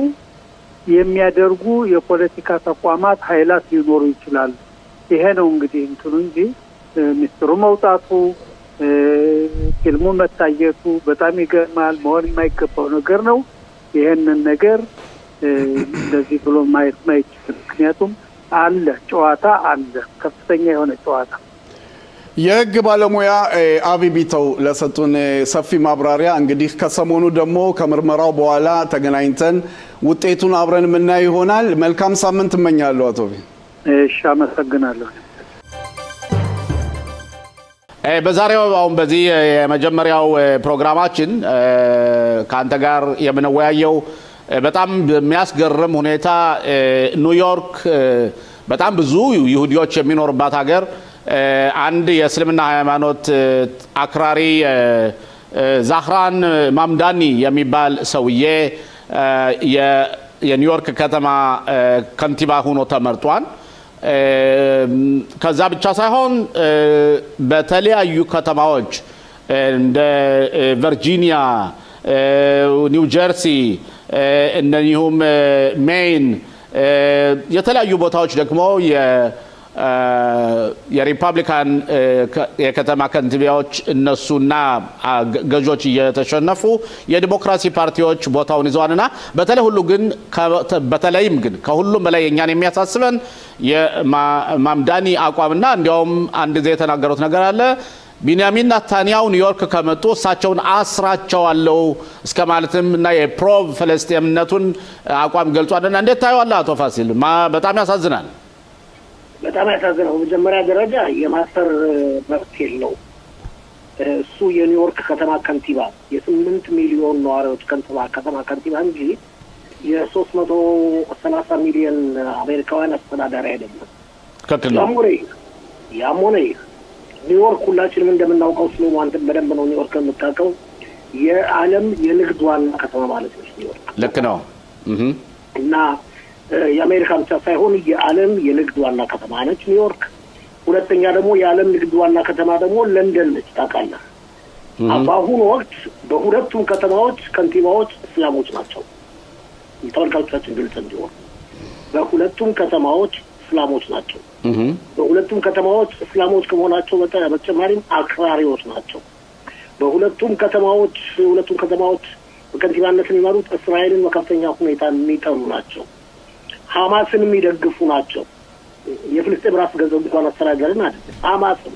የሚያደርጉ የፖለቲካ ተቋማት ኃይላት ሊኖሩ ይችላል። ይሄ ነው እንግዲህ እንትኑ እንጂ ሚስጥሩ መውጣቱ ፊልሙ መታየቱ በጣም ይገርማል መሆን የማይገባው ነገር ነው። ይሄንን ነገር እንደዚህ ብሎ ማየት ማይችል ምክንያቱም አለ ጨዋታ አለ ከፍተኛ የሆነ ጨዋታ። የህግ ባለሙያ አቢቢተው ለሰጡን ሰፊ ማብራሪያ እንግዲህ ከሰሞኑ ደግሞ ከምርመራው በኋላ ተገናኝተን ውጤቱን አብረን ምናይ ይሆናል። መልካም ሳምንት እመኛለሁ አቶ ቢ። እሺ አመሰግናለሁ። በዛሬው አሁን በዚህ የመጀመሪያው ፕሮግራማችን ካንተ ጋር የምንወያየው በጣም በሚያስገርም ሁኔታ ኒውዮርክ በጣም ብዙ ይሁዲዎች የሚኖርባት ሀገር አንድ የእስልምና ሃይማኖት አክራሪ ዛህራን ማምዳኒ የሚባል ሰውዬ የኒውዮርክ ከተማ ከንቲባ ሆኖ ተመርጧል። ከዛ ብቻ ሳይሆን በተለያዩ ከተማዎች እንደ ቨርጂኒያ ኒው ጀርሲ እንደዚሁም ሜይን የተለያዩ ቦታዎች ደግሞ የሪፐብሊካን የከተማ ከንቲባዎች እነሱና ገዦች እየተሸነፉ የዲሞክራሲ ፓርቲዎች ቦታውን ይዘዋልና በተለይ ሁሉ ግን በተለይም ግን ከሁሉም በላይ የኛን የሚያሳስበን የማምዳኒ አቋምና እንዲያውም አንድ ጊዜ የተናገሩት ነገር አለ ቢንያሚን ኔታንያሁ ኒውዮርክ ከመጡ እሳቸውን አስራቸዋለሁ እስከ ማለትም እና የፕሮ ፍልስጤምነቱን አቋም ገልጿልና እንዴት ታዩዋለህ አቶ ፋሲል? በጣም ያሳዝናል። በጣም ያሳዝናል። በመጀመሪያ ደረጃ የማስተር መብት የለው እሱ የኒውዮርክ ከተማ ከንቲባ የ8 ሚሊዮን ነዋሪዎች ከተማ ከንቲባ እንጂ የ330 ሚሊዮን አሜሪካውያን አስተዳዳሪ አይደለም። ከክልሉ ያሞኔ ኒውዮርክ ሁላችንም እንደምናውቀው ስለማንተ በደንብ ነው ኒውዮርክ የምታውቀው የዓለም የንግድ ዋና ከተማ ማለት ነው ኒውዮርክ ልክ ነው እና የአሜሪካ ብቻ ሳይሆን የዓለም የንግድ ዋና ከተማ ነች ኒውዮርክ ሁለተኛ ደግሞ የዓለም ንግድ ዋና ከተማ ደግሞ ለንደን ነች ታውቃለህ በአሁኑ ወቅት በሁለቱም ከተማዎች ከንቲባዎች እስላሞች ናቸው ተወልካዮቻችን ግልጽ እንዲሆን በሁለቱም ከተማዎች እስላሞች ናቸው በሁለቱም ከተማዎች እስላሞች ከመሆናቸው በተጨማሪም አክራሪዎች ናቸው በሁለቱም ከተማዎች በከንቲባነት የሚመሩት እስራኤልን በከፍተኛ ሁኔታ የሚጠሉ ናቸው ሐማስን የሚደግፉ ናቸው የፍልስጤም ራስ ገዝ እንኳን አስተዳደርን አይደለም ሐማስን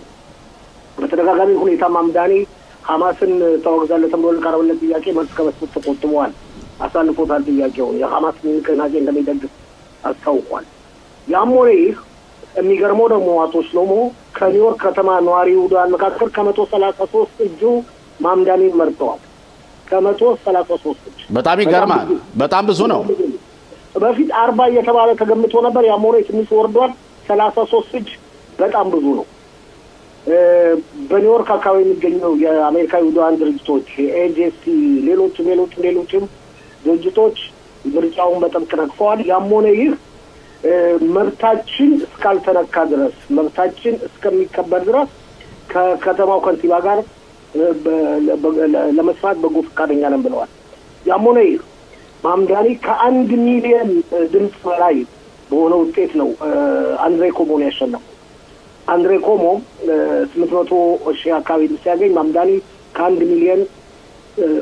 በተደጋጋሚ ሁኔታ ማምዳኒ ሐማስን ተወግዛለ ተብሎ ለቀረበለት ጥያቄ መልስ ከመስጠት ተቆጥበዋል አሳልፎታል ጥያቄውን የሐማስ ንቅናቄ እንደሚደግፍ አስታውቋል ያሞሬ የሚገርመው ደግሞ አቶ ሽሎሞ ከኒውዮርክ ከተማ ነዋሪው ዳን መካከል ከ133 እጁ ማምዳኒን መርጠዋል ከ133 እጅ በጣም ይገርማል በጣም ብዙ ነው በፊት 40 እየተባለ ተገምቶ ነበር ያሞሬ ትንሽ ወርዷል 33 እጅ በጣም ብዙ ነው በኒውዮርክ አካባቢ የሚገኙ የአሜሪካ ይሁዳውያን ድርጅቶች ኤጀሲ ሌሎችም ድርጅቶች ምርጫውን በጥብቅ ነቅፈዋል ያሞኔ ይህ መብታችን እስካልተነካ ድረስ መብታችን እስከሚከበር ድረስ ከከተማው ከንቲባ ጋር ለመስራት በጎ ፈቃደኛ ነን ብለዋል ያሞኔ ማምዳኒ ከ1 ሚሊዮን ድምጽ በላይ በሆነ ውጤት ነው አንድሬ ኮሞን ያሸነፈው አንድሬ ኮሞ 800,000 አካባቢ ሲያገኝ ማምዳኒ ከ1 ሚሊዮን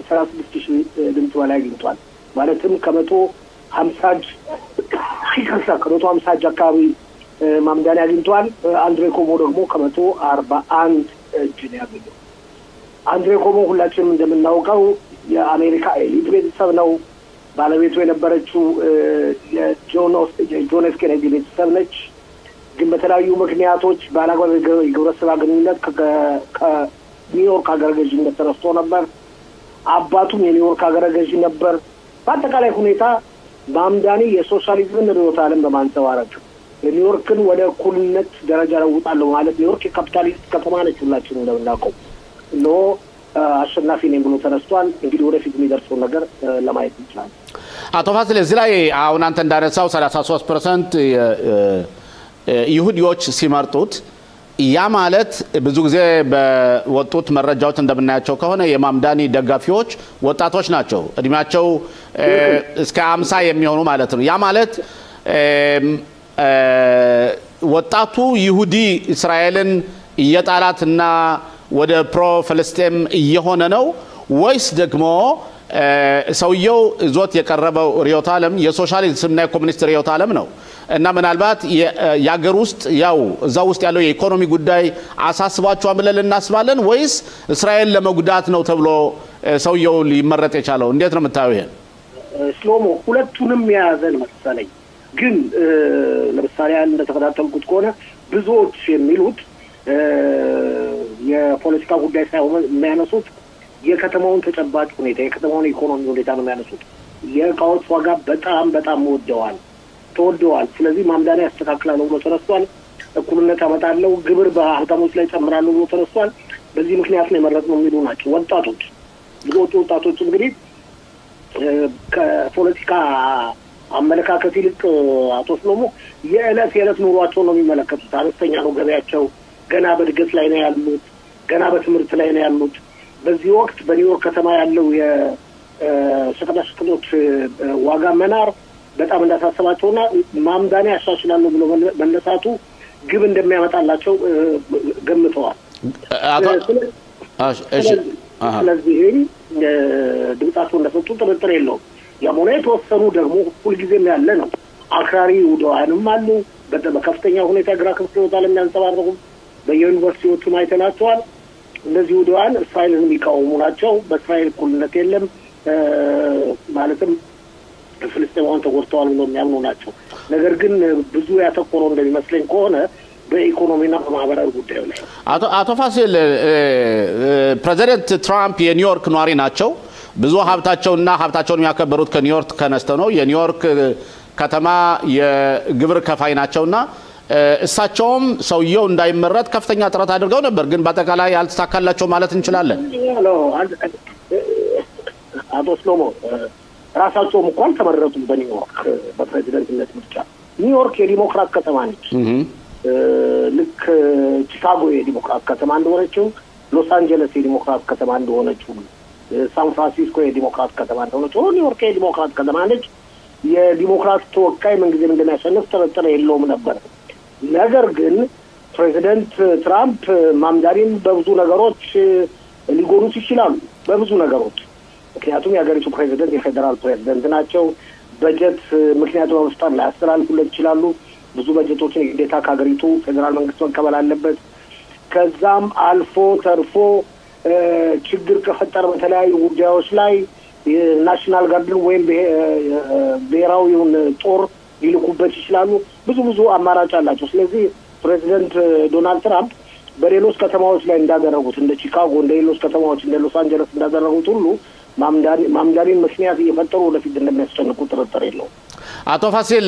36,000 ድምጽ በላይ አግኝቷል ማለትም ከ150 አካባቢ ማምዳኒ አግኝቷል አንድሬ ኮሞ ደግሞ ከ141 እጅ ነው ያገኘው አንድሬ ኮሞ ሁላችንም እንደምናውቀው የአሜሪካ ኤሊት ቤተሰብ ነው ባለቤቱ የነበረችው የጆን ኤፍ ኬኔዲ ቤተሰብ ነች ግን በተለያዩ ምክንያቶች ባላጓር ግብረ ስጋ ግንኙነት ከኒውዮርክ ሀገረ ገዥነት ተነስቶ ነበር አባቱም የኒውዮርክ ሀገረ ገዥ ነበር በአጠቃላይ ሁኔታ ማምዳኒ የሶሻሊዝምን ርዕዮተ ዓለም በማንጸባረቅ ኒውዮርክን ወደ እኩልነት ደረጃ ለውጣለሁ ማለት ኒውዮርክ የካፒታሊስት ከተማ ነች ሁላችንም እንደምናውቀው ነው አሸናፊ ነኝ ብሎ ተነስቷል እንግዲህ ወደፊት የሚደርሰው ነገር ለማየት ይችላል አቶ ፋሲል እዚህ ላይ አሁን አንተ እንዳነሳው 33% ይሁዲዎች ሲመርጡት ያ ማለት ብዙ ጊዜ በወጡት መረጃዎች እንደምናያቸው ከሆነ የማምዳኒ ደጋፊዎች ወጣቶች ናቸው እድሜያቸው እስከ 50 የሚሆኑ ማለት ነው ያ ማለት ወጣቱ ይሁዲ እስራኤልን እየጣላትና ወደ ፕሮ ፍልስጤም እየሆነ ነው ወይስ ደግሞ ሰውየው ዞት የቀረበው ርዕዮተ ዓለም የሶሻሊዝም እና የኮሙኒስት ርዕዮተ ዓለም ነው እና ምናልባት ያገር ውስጥ ያው እዛው ውስጥ ያለው የኢኮኖሚ ጉዳይ አሳስባቸው ብለን እናስባለን ወይስ እስራኤል ለመጉዳት ነው ተብሎ ሰውየው ሊመረጥ የቻለው እንዴት ነው የምታየው ይሄን ሽሎሞ ሁለቱንም ያዘን መሰለኝ ግን ለምሳሌ እንደተከታተልኩት ከሆነ ብዙዎች የሚሉት የፖለቲካ ጉዳይ ሳይሆን የሚያነሱት የከተማውን ተጨባጭ ሁኔታ የከተማውን ኢኮኖሚ ሁኔታ ነው የሚያነሱት የእቃዎች ዋጋ በጣም ተወደዋል ስለዚህ ማምዳኒ ያስተካክላል ብሎ ተነስቷል እኩልነት አመጣለው ግብር በሀብታሞች ላይ ጨምራለሁ ብሎ ተነስቷል በዚህ ምክንያት ነው የመረጥነው የሚሉ ናቸው ወጣቶች ብዙዎቹ ወጣቶች እንግዲህ ከፖለቲካ አመለካከት ይልቅ አቶ ሰሎሞ የዕለት ኑሯቸው ነው የሚመለከቱት አነስተኛ ነው ገበያቸው ገና በድገት ላይ ነው ያሉት ገና በትምህርት ላይ ነው ያሉት በዚህ ወቅት በኒውዮርክ ከተማ ያለው የሸቀጣሸቀጦች ዋጋ መናር በጣም እንዳሳሰባቸውና ማምዳኒ ያሻሽላሉ ብሎ መነሳቱ ግብ እንደሚያመጣላቸው ገምተዋል ስለዚህ ድምጻቸው እንደሰጡ ጥርጥር የለውም ያሞኔ የተወሰኑ ደግሞ ሁልጊዜም ያለ ነው አክራሪ ይሁዳውያንም አሉ በከፍተኛ ሁኔታ ግራ ክንፍ ዓለም ያንጸባረቁ በዩኒቨርሲቲዎቹ ማይተናቸዋል እነዚህ ይሁዳውያን እስራኤልን የሚቃወሙ ናቸው በእስራኤል እኩልነት የለም ማለትም ፍልስጤማውያን ተጎድተዋል ብለው የሚያምኑ ናቸው ነገር ግን ብዙ ያተኮረው እንደሚመስለኝ ከሆነ በኢኮኖሚና በማህበራዊ ጉዳዩ ላይ አቶ ፋሲል ፕሬዚደንት ትራምፕ የኒውዮርክ ነዋሪ ናቸው ብዙ ሀብታቸውን የሚያከበሩት ከኒውዮርክ ከነስተው ነው የኒውዮርክ ከተማ የግብር ከፋይ ናቸውና እሳቸውም ሰውየው እንዳይመረጥ ከፍተኛ ጥረት አድርገው ነበር ግን በአጠቃላይ ያልተሳካላቸው ማለት እንችላለን አቶ ስሎሞ ራሳቸውም እንኳን ተመረጡ በኒውዮርክ በፕሬዝዳንትነት ምርጫ ኒውዮርክ የዲሞክራት ከተማ ነች ልክ ቺካጎ የዲሞክራት ከተማ እንደሆነችው ሎስ አንጀለስ የዲሞክራት ከተማ እንደሆነችው ሳን ፍራንሲስኮ የዲሞክራት ከተማ እንደሆነችው ኒውዮርክ የዲሞክራት ከተማ ነች የዲሞክራት ተወካይ መንግስት እንደሚያሸንፍ ተረጠረ የለውም ነበር ነገር ግን ፕሬዝዳንት ትራምፕ ማምዳሪን በብዙ ነገሮች ሊጎዱት ይችላሉ በብዙ ነገሮች ምክንያቱም የሀገሪቱ ፕሬዝዳንት የፌደራል ፕሬዝዳንት ናቸው በጀት ምክንያቱም በመስጠት ላይ አስተላልፉለት ይችላሉ ብዙ በጀቶችን ግዴታ ከሀገሪቱ ፌደራል መንግስት መቀበል አለበት ከዛም አልፎ ተርፎ ችግር ከፈጠረ በተለያዩ ጉዳዮች ላይ ናሽናል ጋርድ ወይም ብሔራዊውን ጦር ሊልኩበት ይችላሉ ብዙ አማራጭ አላቸው ስለዚህ ፕሬዝዳንት ዶናልድ ትራምፕ በሌሎች ከተማዎች ላይ እንዳደረጉት እንደ ቺካጎ እንደ ሌሎች ከተማዎች እንደ ሎስ አንጀለስ እንዳደረጉት ሁሉ ማምዳሪን ምክንያት እየፈጠሩ ወደፊት እንደሚያስጨንቁ ጥርጥር የለውም አቶ ፋሲል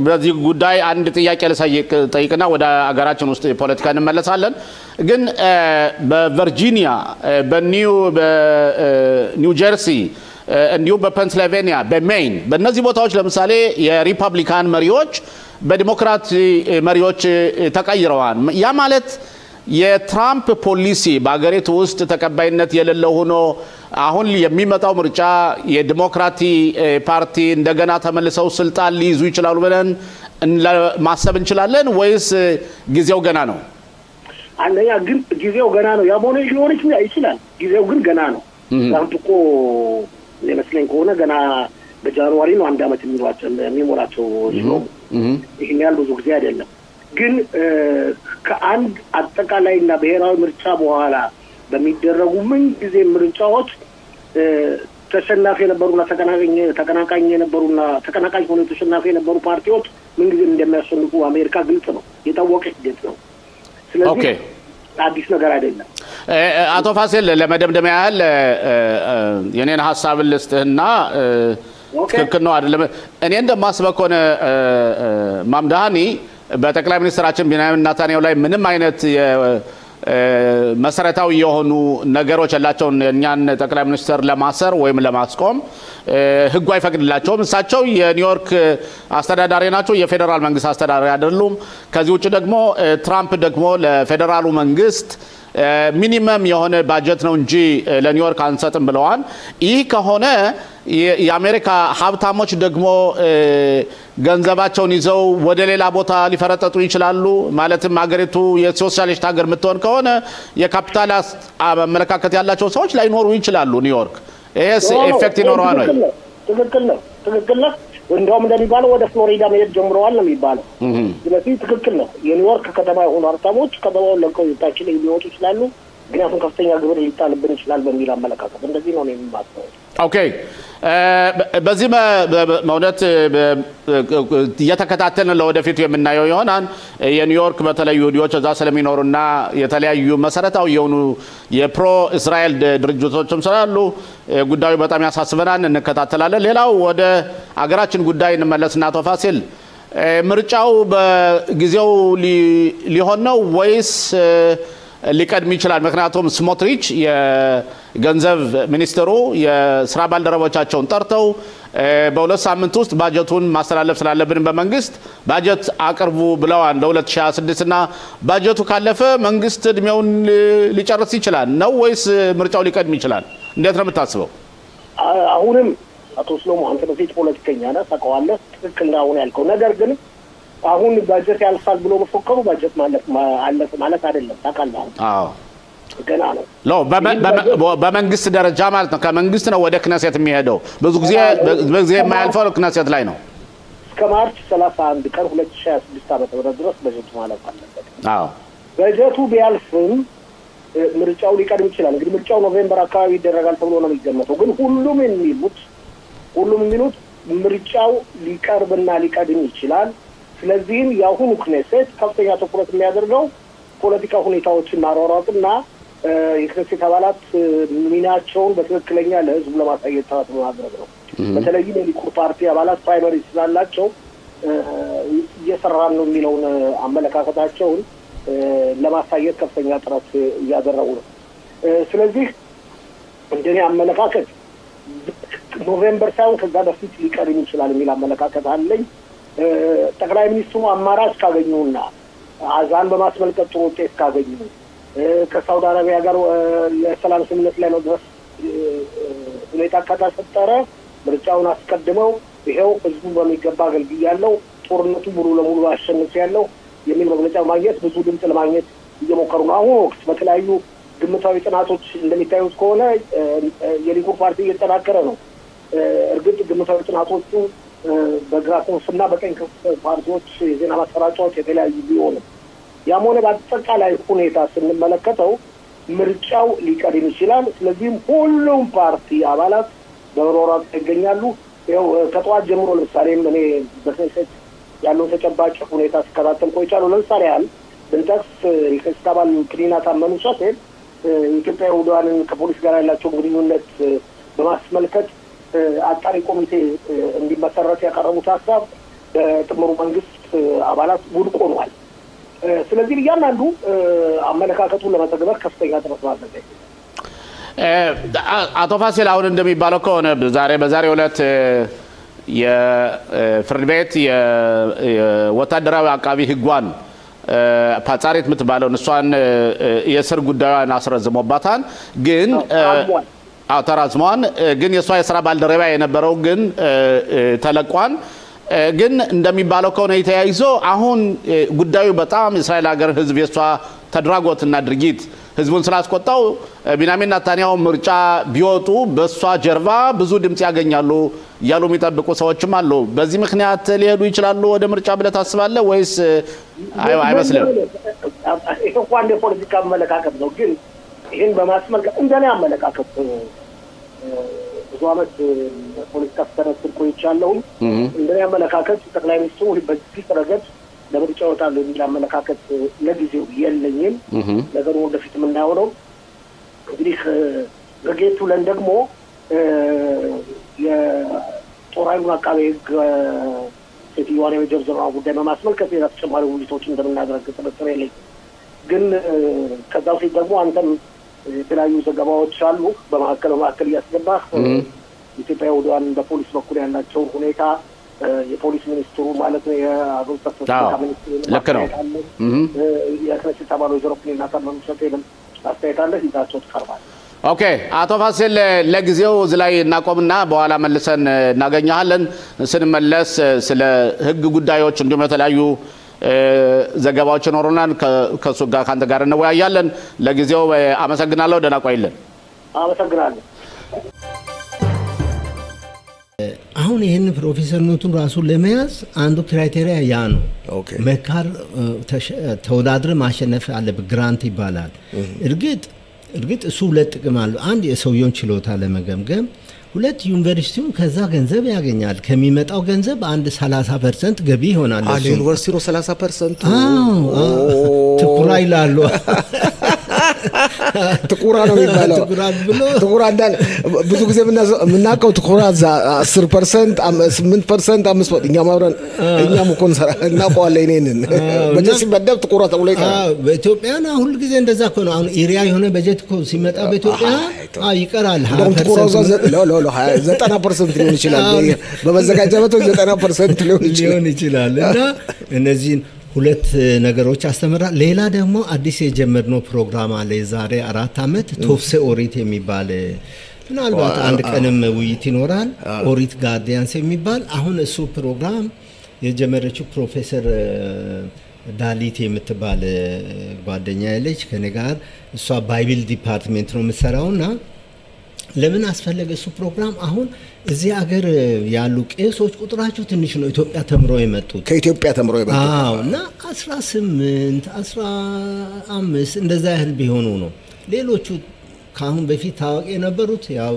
በዚህ ጉዳይ አንድ ጥያቄ ልጠይቅና ወደ አገራችን ውስጥ ፖለቲካ እንመለሳለን ግን በቨርጂኒያ በኒው ጀርሲ እንዲሁ በፔንሲልቬኒያ በሜይን በእነዚህ ቦታዎች ለምሳሌ የሪፐብሊካን መሪዎች በዲሞክራት መሪዎች ተቀይረዋል ያ ማለት የትራምፕ ፖሊሲ በአገሪቱ ውስጥ ተቀባይነት የሌለው ሆኖ አሁን የሚመጣው ምርጫ የዲሞክራቲ ፓርቲ እንደገና ተመልሰው ስልጣን ሊይዙ ይችላሉ ብለን ማሰብ እንችላለን ወይስ ጊዜው ገና ነው አንደኛ ግን ጊዜው ገና ነው ያሞኔ ሊሆን ይችላል ጊዜው ግን ገና ነው ትራምፕ እኮ ለመስለኝ ከሆነ ገና በጃንዋሪ ነው አንድ አመት የሚሞላቸው ነው ይሄን ያህል ብዙ ጊዜ አይደለም ግን ከአንድ አጠቃላይና ብሔራዊ ምርጫ በኋላ በሚደረጉ ምን ጊዜ ምርጫዎች ተሸናፊ የነበሩና ተቀናቃኝ የነበሩና ተቀናቃኝ ሆነው ተሸናፊ የነበሩ ፓርቲዎች ምን ጊዜ እንደሚያሸንፉ አሜሪካ ግልጽ ነው የታወቀ ሂደት ነው ስለዚህ አዲስ ነገር አይደለም አቶ ፋሲል ለመደምደሚያ ያህል የኔን ሐሳብ ልስጥህና ትክክል ነው አይደለም እኔ እንደማስበው ከሆነ ማምዳኒ በጠቅላይ ሚኒስትራችን ቢንያሚን ኔታንያሁ ላይ ምንም አይነት መሰረታዊ የሆኑ ነገሮች ያላቸው እኛን ጠቅላይ ሚኒስትር ለማሰር ወይም ለማስቆም ህጉ አይፈቅድላቸውም እሳቸው የኒውዮርክ አስተዳዳሪ ናቸው የፌደራል መንግስት አስተዳዳሪ አይደሉም ከዚህ ውጭ ደግሞ ትራምፕ ደግሞ ለፌደራሉ መንግስት ሚኒመም የሆነ ባጀት ነው እንጂ ለኒውዮርክ አንሰጥም ብለዋል ይህ ከሆነ የአሜሪካ ሀብታሞች ደግሞ ገንዘባቸውን ይዘው ወደ ሌላ ቦታ ሊፈረጠጡ ይችላሉ ማለትም ሀገሪቱ የሶሻሊስት ሀገር የምትሆን ከሆነ የካፒታል አመለካከት ያላቸው ሰዎች ላይኖሩ ይችላሉ ኒውዮርክ ይሄስ ኢፌክት ይኖረዋል ወይ ትክክል ነው እንደውም እንደሚባለው ወደ ፍሎሪዳ መሄድ ጀምረዋል ነው የሚባለው ስለዚህ ትክክል ነው የኒውዮርክ ከተማ የሆኑ ሀብታሞች ከተማውን ለቀው ይታችል ሊወጡ ይችላሉ ምክንያቱም ከፍተኛ ግብር ሊጣልብን ይችላል በሚል አመለካከት እንደዚህ ነው የሚማጸው ኦኬ በዚህ መውደት እየተከታተልን ለወደፊቱ የምናየው ይሆናል የኒውዮርክ በተለይ ይሁዲዎች እዛ ስለሚኖሩና የተለያዩ መሰረታዊ የሆኑ የፕሮ እስራኤል ድርጅቶችም ስላሉ ጉዳዩ በጣም ያሳስበናል እንከታተላለን ሌላው ወደ አገራችን ጉዳይ እንመለስና አቶ ፋሲል ምርጫው በጊዜው ሊሆን ነው ወይስ ሊቀድም ይችላል ምክንያቱም ስሞትሪች የገንዘብ ሚኒስትሩ የስራ ባልደረቦቻቸውን ጠርተው በሁለት ሳምንት ውስጥ ባጀቱን ማስተላለፍ ስላለብን በመንግስት ባጀት አቅርቡ ብለዋል ለ2026 እና ባጀቱ ካለፈ መንግስት እድሜውን ሊጨርስ ይችላል ነው ወይስ ምርጫው ሊቀድም ይችላል እንዴት ነው የምታስበው አሁንም አቶ ስሎሞ አንተ በፊት ፖለቲከኛ ነህ ታውቀዋለህ ትክክል ነው አሁን ያልከው ነገር ግን አሁን ባጀት ያልፋል ብሎ መፈከሩ ባጀት ማለት አይደለም ታውቃለህ አዎ ገና ነው በመንግስት ደረጃ ማለት ነው ከመንግስት ነው ወደ ክነሴት የሚሄደው ብዙ ጊዜ የማያልፈው ክነሴት ላይ ነው እስከ ማርች 31 ቀን 2026 ዓመተ ምህረት ድረስ በጀቱ ማለት አለበት አዎ በጀቱ ቢያልፍም ምርጫው ሊቀድም ይችላል እንግዲህ ምርጫው ኖቬምበር አካባቢ ይደረጋል ተብሎ ነው የሚገመተው ግን ሁሉም የሚሉት ምርጫው ሊቀርብና ሊቀድም ይችላል ስለዚህም ያሁኑ ክኔሴት ከፍተኛ ትኩረት የሚያደርገው ፖለቲካ ሁኔታዎችን ማሯሯጥና የክኔሴት አባላት ሚናቸውን በትክክለኛ ለህዝቡ ለማሳየት ማድረግ ነው በተለይም የሊኩድ ፓርቲ አባላት ፕራይመሪ ስላላቸው እየሰራን ነው የሚለውን አመለካከታቸውን ለማሳየት ከፍተኛ ጥረት እያደረጉ ነው። ስለዚህ እንደኔ አመለካከት ኖቬምበር ሳይሆን ከዛ በፊት ሊቀርም ይችላል የሚል አመለካከት አለኝ። ጠቅላይ ሚኒስትሩ አማራጭ ካገኙና አዛን በማስመልከት ጥሩ ውጤት ካገኙ ከሳውዲ አረቢያ ጋር የሰላም ስምምነት ላይ መድረስ ሁኔታ ከተፈጠረ ምርጫውን አስቀድመው ይሄው ህዝቡን በሚገባ አገልግያለሁ፣ ጦርነቱ ሙሉ ለሙሉ አሸንፊያለሁ የሚል መግለጫ ማግኘት ብዙ ድምጽ ለማግኘት እየሞከሩ ነው። አሁን ወቅት በተለያዩ ግምታዊ ጥናቶች እንደሚታዩት ከሆነ የሊኩድ ፓርቲ እየተጠናከረ ነው። እርግጥ ግምታዊ ጥናቶቹ በግራ ክንፍና በቀኝ ክንፍ ፓርቲዎች የዜና ማሰራጫዎች የተለያዩ ቢሆንም ያም ሆነ በአጠቃላይ ሁኔታ ስንመለከተው ምርጫው ሊቀድም ይችላል። ስለዚህም ሁሉም ፓርቲ አባላት በመሯሯጥ ይገኛሉ። ያው ከጠዋት ጀምሮ ለምሳሌ እኔ በሰንሰት ያለው ተጨባጭ ሁኔታ ስከታተል ቆይቻለሁ። ለምሳሌ ያህል ብንጠቅስ የከስታባል ክሊና ታመኑ ሸቴል የኢትዮጵያ ውዳንን ከፖሊስ ጋር ያላቸውን ግንኙነት በማስመልከት አጣሪ ኮሚቴ እንዲመሰረት ያቀረቡት ሀሳብ በጥምሩ መንግስት አባላት ውድቅ ሆኗል። ስለዚህ እያንዳንዱ አመለካከቱን ለመተግበር ከፍተኛ ጥረት ማድረግ አቶ ፋሲል አሁን እንደሚባለው ከሆነ በዛሬው ዕለት የፍርድ ቤት የወታደራዊ አቃቢ ህጓን ፓጻሪት የምትባለውን እሷን የስር ጉዳዩን አስረዝሞባታል። ግን ተራዝሟን ግን የሷ የሥራ ባልደረባ የነበረው ግን ተለቋን። ግን እንደሚባለው ከሆነ የተያይዞ አሁን ጉዳዩ በጣም እስራኤል ሀገር ህዝብ የሷ ተድራጎትና ድርጊት ህዝቡን ስላስቆጣው ቢንያሚን ኔታንያሁ ምርጫ ቢወጡ በሷ ጀርባ ብዙ ድምጽ ያገኛሉ ያሉ የሚጠብቁ ሰዎችም አሉ። በዚህ ምክንያት ሊሄዱ ይችላሉ ወደ ምርጫ ብለህ ታስባለህ ወይስ አይመስልም? ይሄ እንኳን የፖለቲካ አመለካከት ነው። ግን ይሄን በማስመልከት እንደኔ አመለካከት ብዙ ዓመት ፖለቲካ ተነስተን ቆይቻለሁ። እንደኔ አመለካከት ጠቅላይ ሚኒስትሩ በዚህ ረገድ ለምርጫ ይወጣሉ የሚል አመለካከት ለጊዜው የለኝም። ነገሩ ወደፊት የምናየው ነው። እንግዲህ በጌቱ ለን ደግሞ የጦር ኃይሉን አቃቤ ህግ ሴትዮዋን የሜጀር ጀነራል ጉዳይ በማስመልከት ተጨማሪ ውይይቶች እንደምናደርግ ጥርጥር የለኝም። ግን ከዛ በፊት ደግሞ አንተም የተለያዩ ዘገባዎች አሉ በማዕከል እያስገባህ ኢትዮጵያ ውዳን በፖሊስ በኩል ያላቸው ሁኔታ የፖሊስ ሚኒስትሩ ማለት ነው የአገር ተፈጻሚ ሚኒስትሩ ለከነው የክነሴት አባሎች ዘሮፕኒና ታመኑ ሸቴልም አስተያየታለህ ይዛቸው ተቀርባል። ኦኬ አቶ ፋሲል ለጊዜው እዚህ ላይ እናቆምና በኋላ መልሰን እናገኛለን። ስንመለስ ስለ ህግ ጉዳዮች እንዲሁም የተለያዩ ዘገባዎች ይኖሩናል። ከሱ ጋር ካንተ ጋር እንወያያለን። ለጊዜው አመሰግናለሁ። ደህና ቆይልን። አመሰግናለሁ። አሁን ይሄን ፕሮፌሰር ኖቱን ራሱ ለመያዝ አንዱ ክራይቴሪያ ያ ነው። መካር ተወዳድረ ማሸነፍ አለበት ግራንት ይባላል። እርግጥ እሱ ሁለት ጥቅም አለው። አንድ የሰውየውን ችሎታ ለመገምገም፣ ሁለት ዩኒቨርሲቲው ከዛ ገንዘብ ያገኛል። ከሚመጣው ገንዘብ አንድ 30% ገቢ ይሆናል። አለ ዩኒቨርሲቲው 30% ትኩራ ይላሉ። ትኩራ ነው የሚባለው። ትኩራ እንዳለ ብዙ ጊዜ ምናቀው ትኩራ 10% 8% 5% እኛም እኮ እናውቀዋለን። እኔን በጀት ሲመደብ ትኩራ ተብሎ ይቀራል። በኢትዮጵያና ሁሉ ጊዜ እንደዛ እኮ ነው። አሁን ኤሪያ የሆነ በጀት እኮ ሲመጣ በኢትዮጵያ ይቀራል። እንደውም ትኩራ 90% ሊሆን ይችላል። በመዘጋጃ ቤቶች 90% ሊሆን ይችላል። እና እነዚህን ሁለት ነገሮች አስተምራል። ሌላ ደግሞ አዲስ የጀመርነው ፕሮግራም አለ። የዛሬ 4 ዓመት ቶፍሴ ኦሪት የሚባል ምናልባት አንድ ቀንም ውይይት ይኖራል። ኦሪት ጋርዲያንስ የሚባል አሁን እሱ ፕሮግራም የጀመረችው ፕሮፌሰር ዳሊት የምትባል ጓደኛ ያለች ከኔ ጋር እሷ ባይብል ዲፓርትመንት ነው የምትሰራውና ለምን አስፈለገ እሱ ፕሮግራም? አሁን እዚህ ሀገር ያሉ ቄሶች ቁጥራቸው ትንሽ ነው። ኢትዮጵያ ተምረው የመጡት ከኢትዮጵያ ተምረው የመጡት እና 18 15 እንደዛ ያህል ቢሆኑ ነው። ሌሎቹ ካሁን በፊት ታዋቂ የነበሩት ያው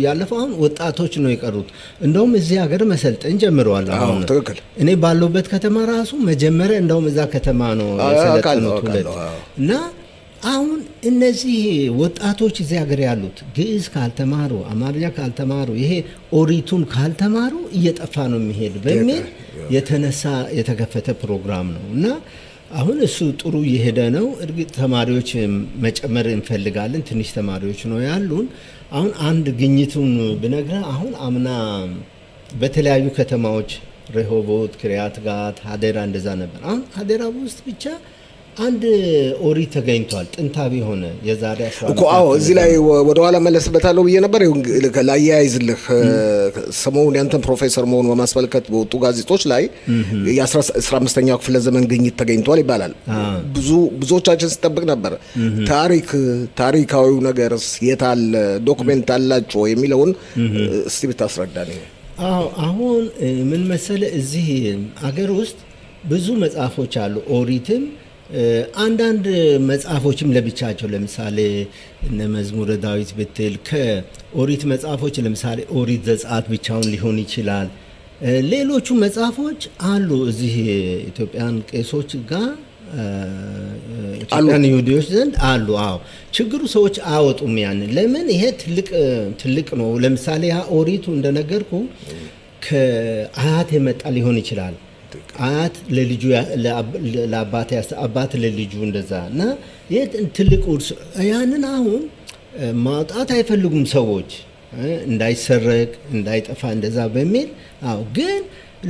ያለፈው አሁን ወጣቶች ነው የቀሩት። እንደውም እዚህ ሀገር መሰልጠን ጀምረዋል። አሁን ትክክል። እኔ ባለውበት ከተማ ራሱ መጀመሪያ እንደውም እዛ ከተማ ነው የሰለጠኑት ሁለት እና አሁን እነዚህ ወጣቶች እዚህ ሀገር ያሉት ግዕዝ ካልተማሩ አማርኛ ካልተማሩ ይሄ ኦሪቱን ካልተማሩ እየጠፋ ነው የሚሄድ በሚል የተነሳ የተከፈተ ፕሮግራም ነው እና አሁን እሱ ጥሩ እየሄደ ነው። እርግጥ ተማሪዎች መጨመር እንፈልጋለን። ትንሽ ተማሪዎች ነው ያሉን። አሁን አንድ ግኝቱን ብነግርህ አሁን አምና በተለያዩ ከተማዎች ረሆቦት፣ ክሪያት ጋት፣ ሀዴራ እንደዛ ነበር። አሁን ሀዴራ ውስጥ ብቻ አንድ ኦሪት ተገኝቷል። ጥንታዊ ሆነ የዛሬ 15 እኮ አዎ እዚህ ላይ ወደ ኋላ መለስበታለሁ ብዬ ነበር። ላያይዝልህ ሰሞኑን ያንተን ፕሮፌሰር መሆኑን በማስመልከት በወጡ ጋዜጦች ላይ የ15ኛው ክፍለ ዘመን ግኝት ተገኝቷል ይባላል። ብዙዎቻችን ስጠብቅ ነበር። ታሪካዊው ነገርስ የታል ዶክመንት አላችሁ የሚለውን እስቲ ብታስረዳኝ። አሁን ምን መሰለ እዚህ አገር ውስጥ ብዙ መጽሐፎች አሉ። ኦሪትም አንዳንድ መጽሐፎችም ለብቻቸው ለምሳሌ እነ መዝሙረ ዳዊት ብትል ከኦሪት መጽሐፎች ለምሳሌ ኦሪት ዘጸአት ብቻውን ሊሆን ይችላል። ሌሎቹ መጽሐፎች አሉ እዚህ ኢትዮጵያን ቄሶች ጋር ኢትዮጵያን ይሁዲዎች ዘንድ አሉ። አዎ ችግሩ ሰዎች አወጡም ያንን ለምን ይሄ ትልቅ ነው። ለምሳሌ ያ ኦሪቱ እንደነገርኩ ከአያት የመጣ ሊሆን ይችላል። አያት ለልጁ ለአባት አባት ለልጁ እንደዛ እና ይሄ ትልቅ ውርስ ያንን አሁን ማውጣት አይፈልጉም ሰዎች እንዳይሰረቅ እንዳይጠፋ እንደዛ በሚል አዎ ግን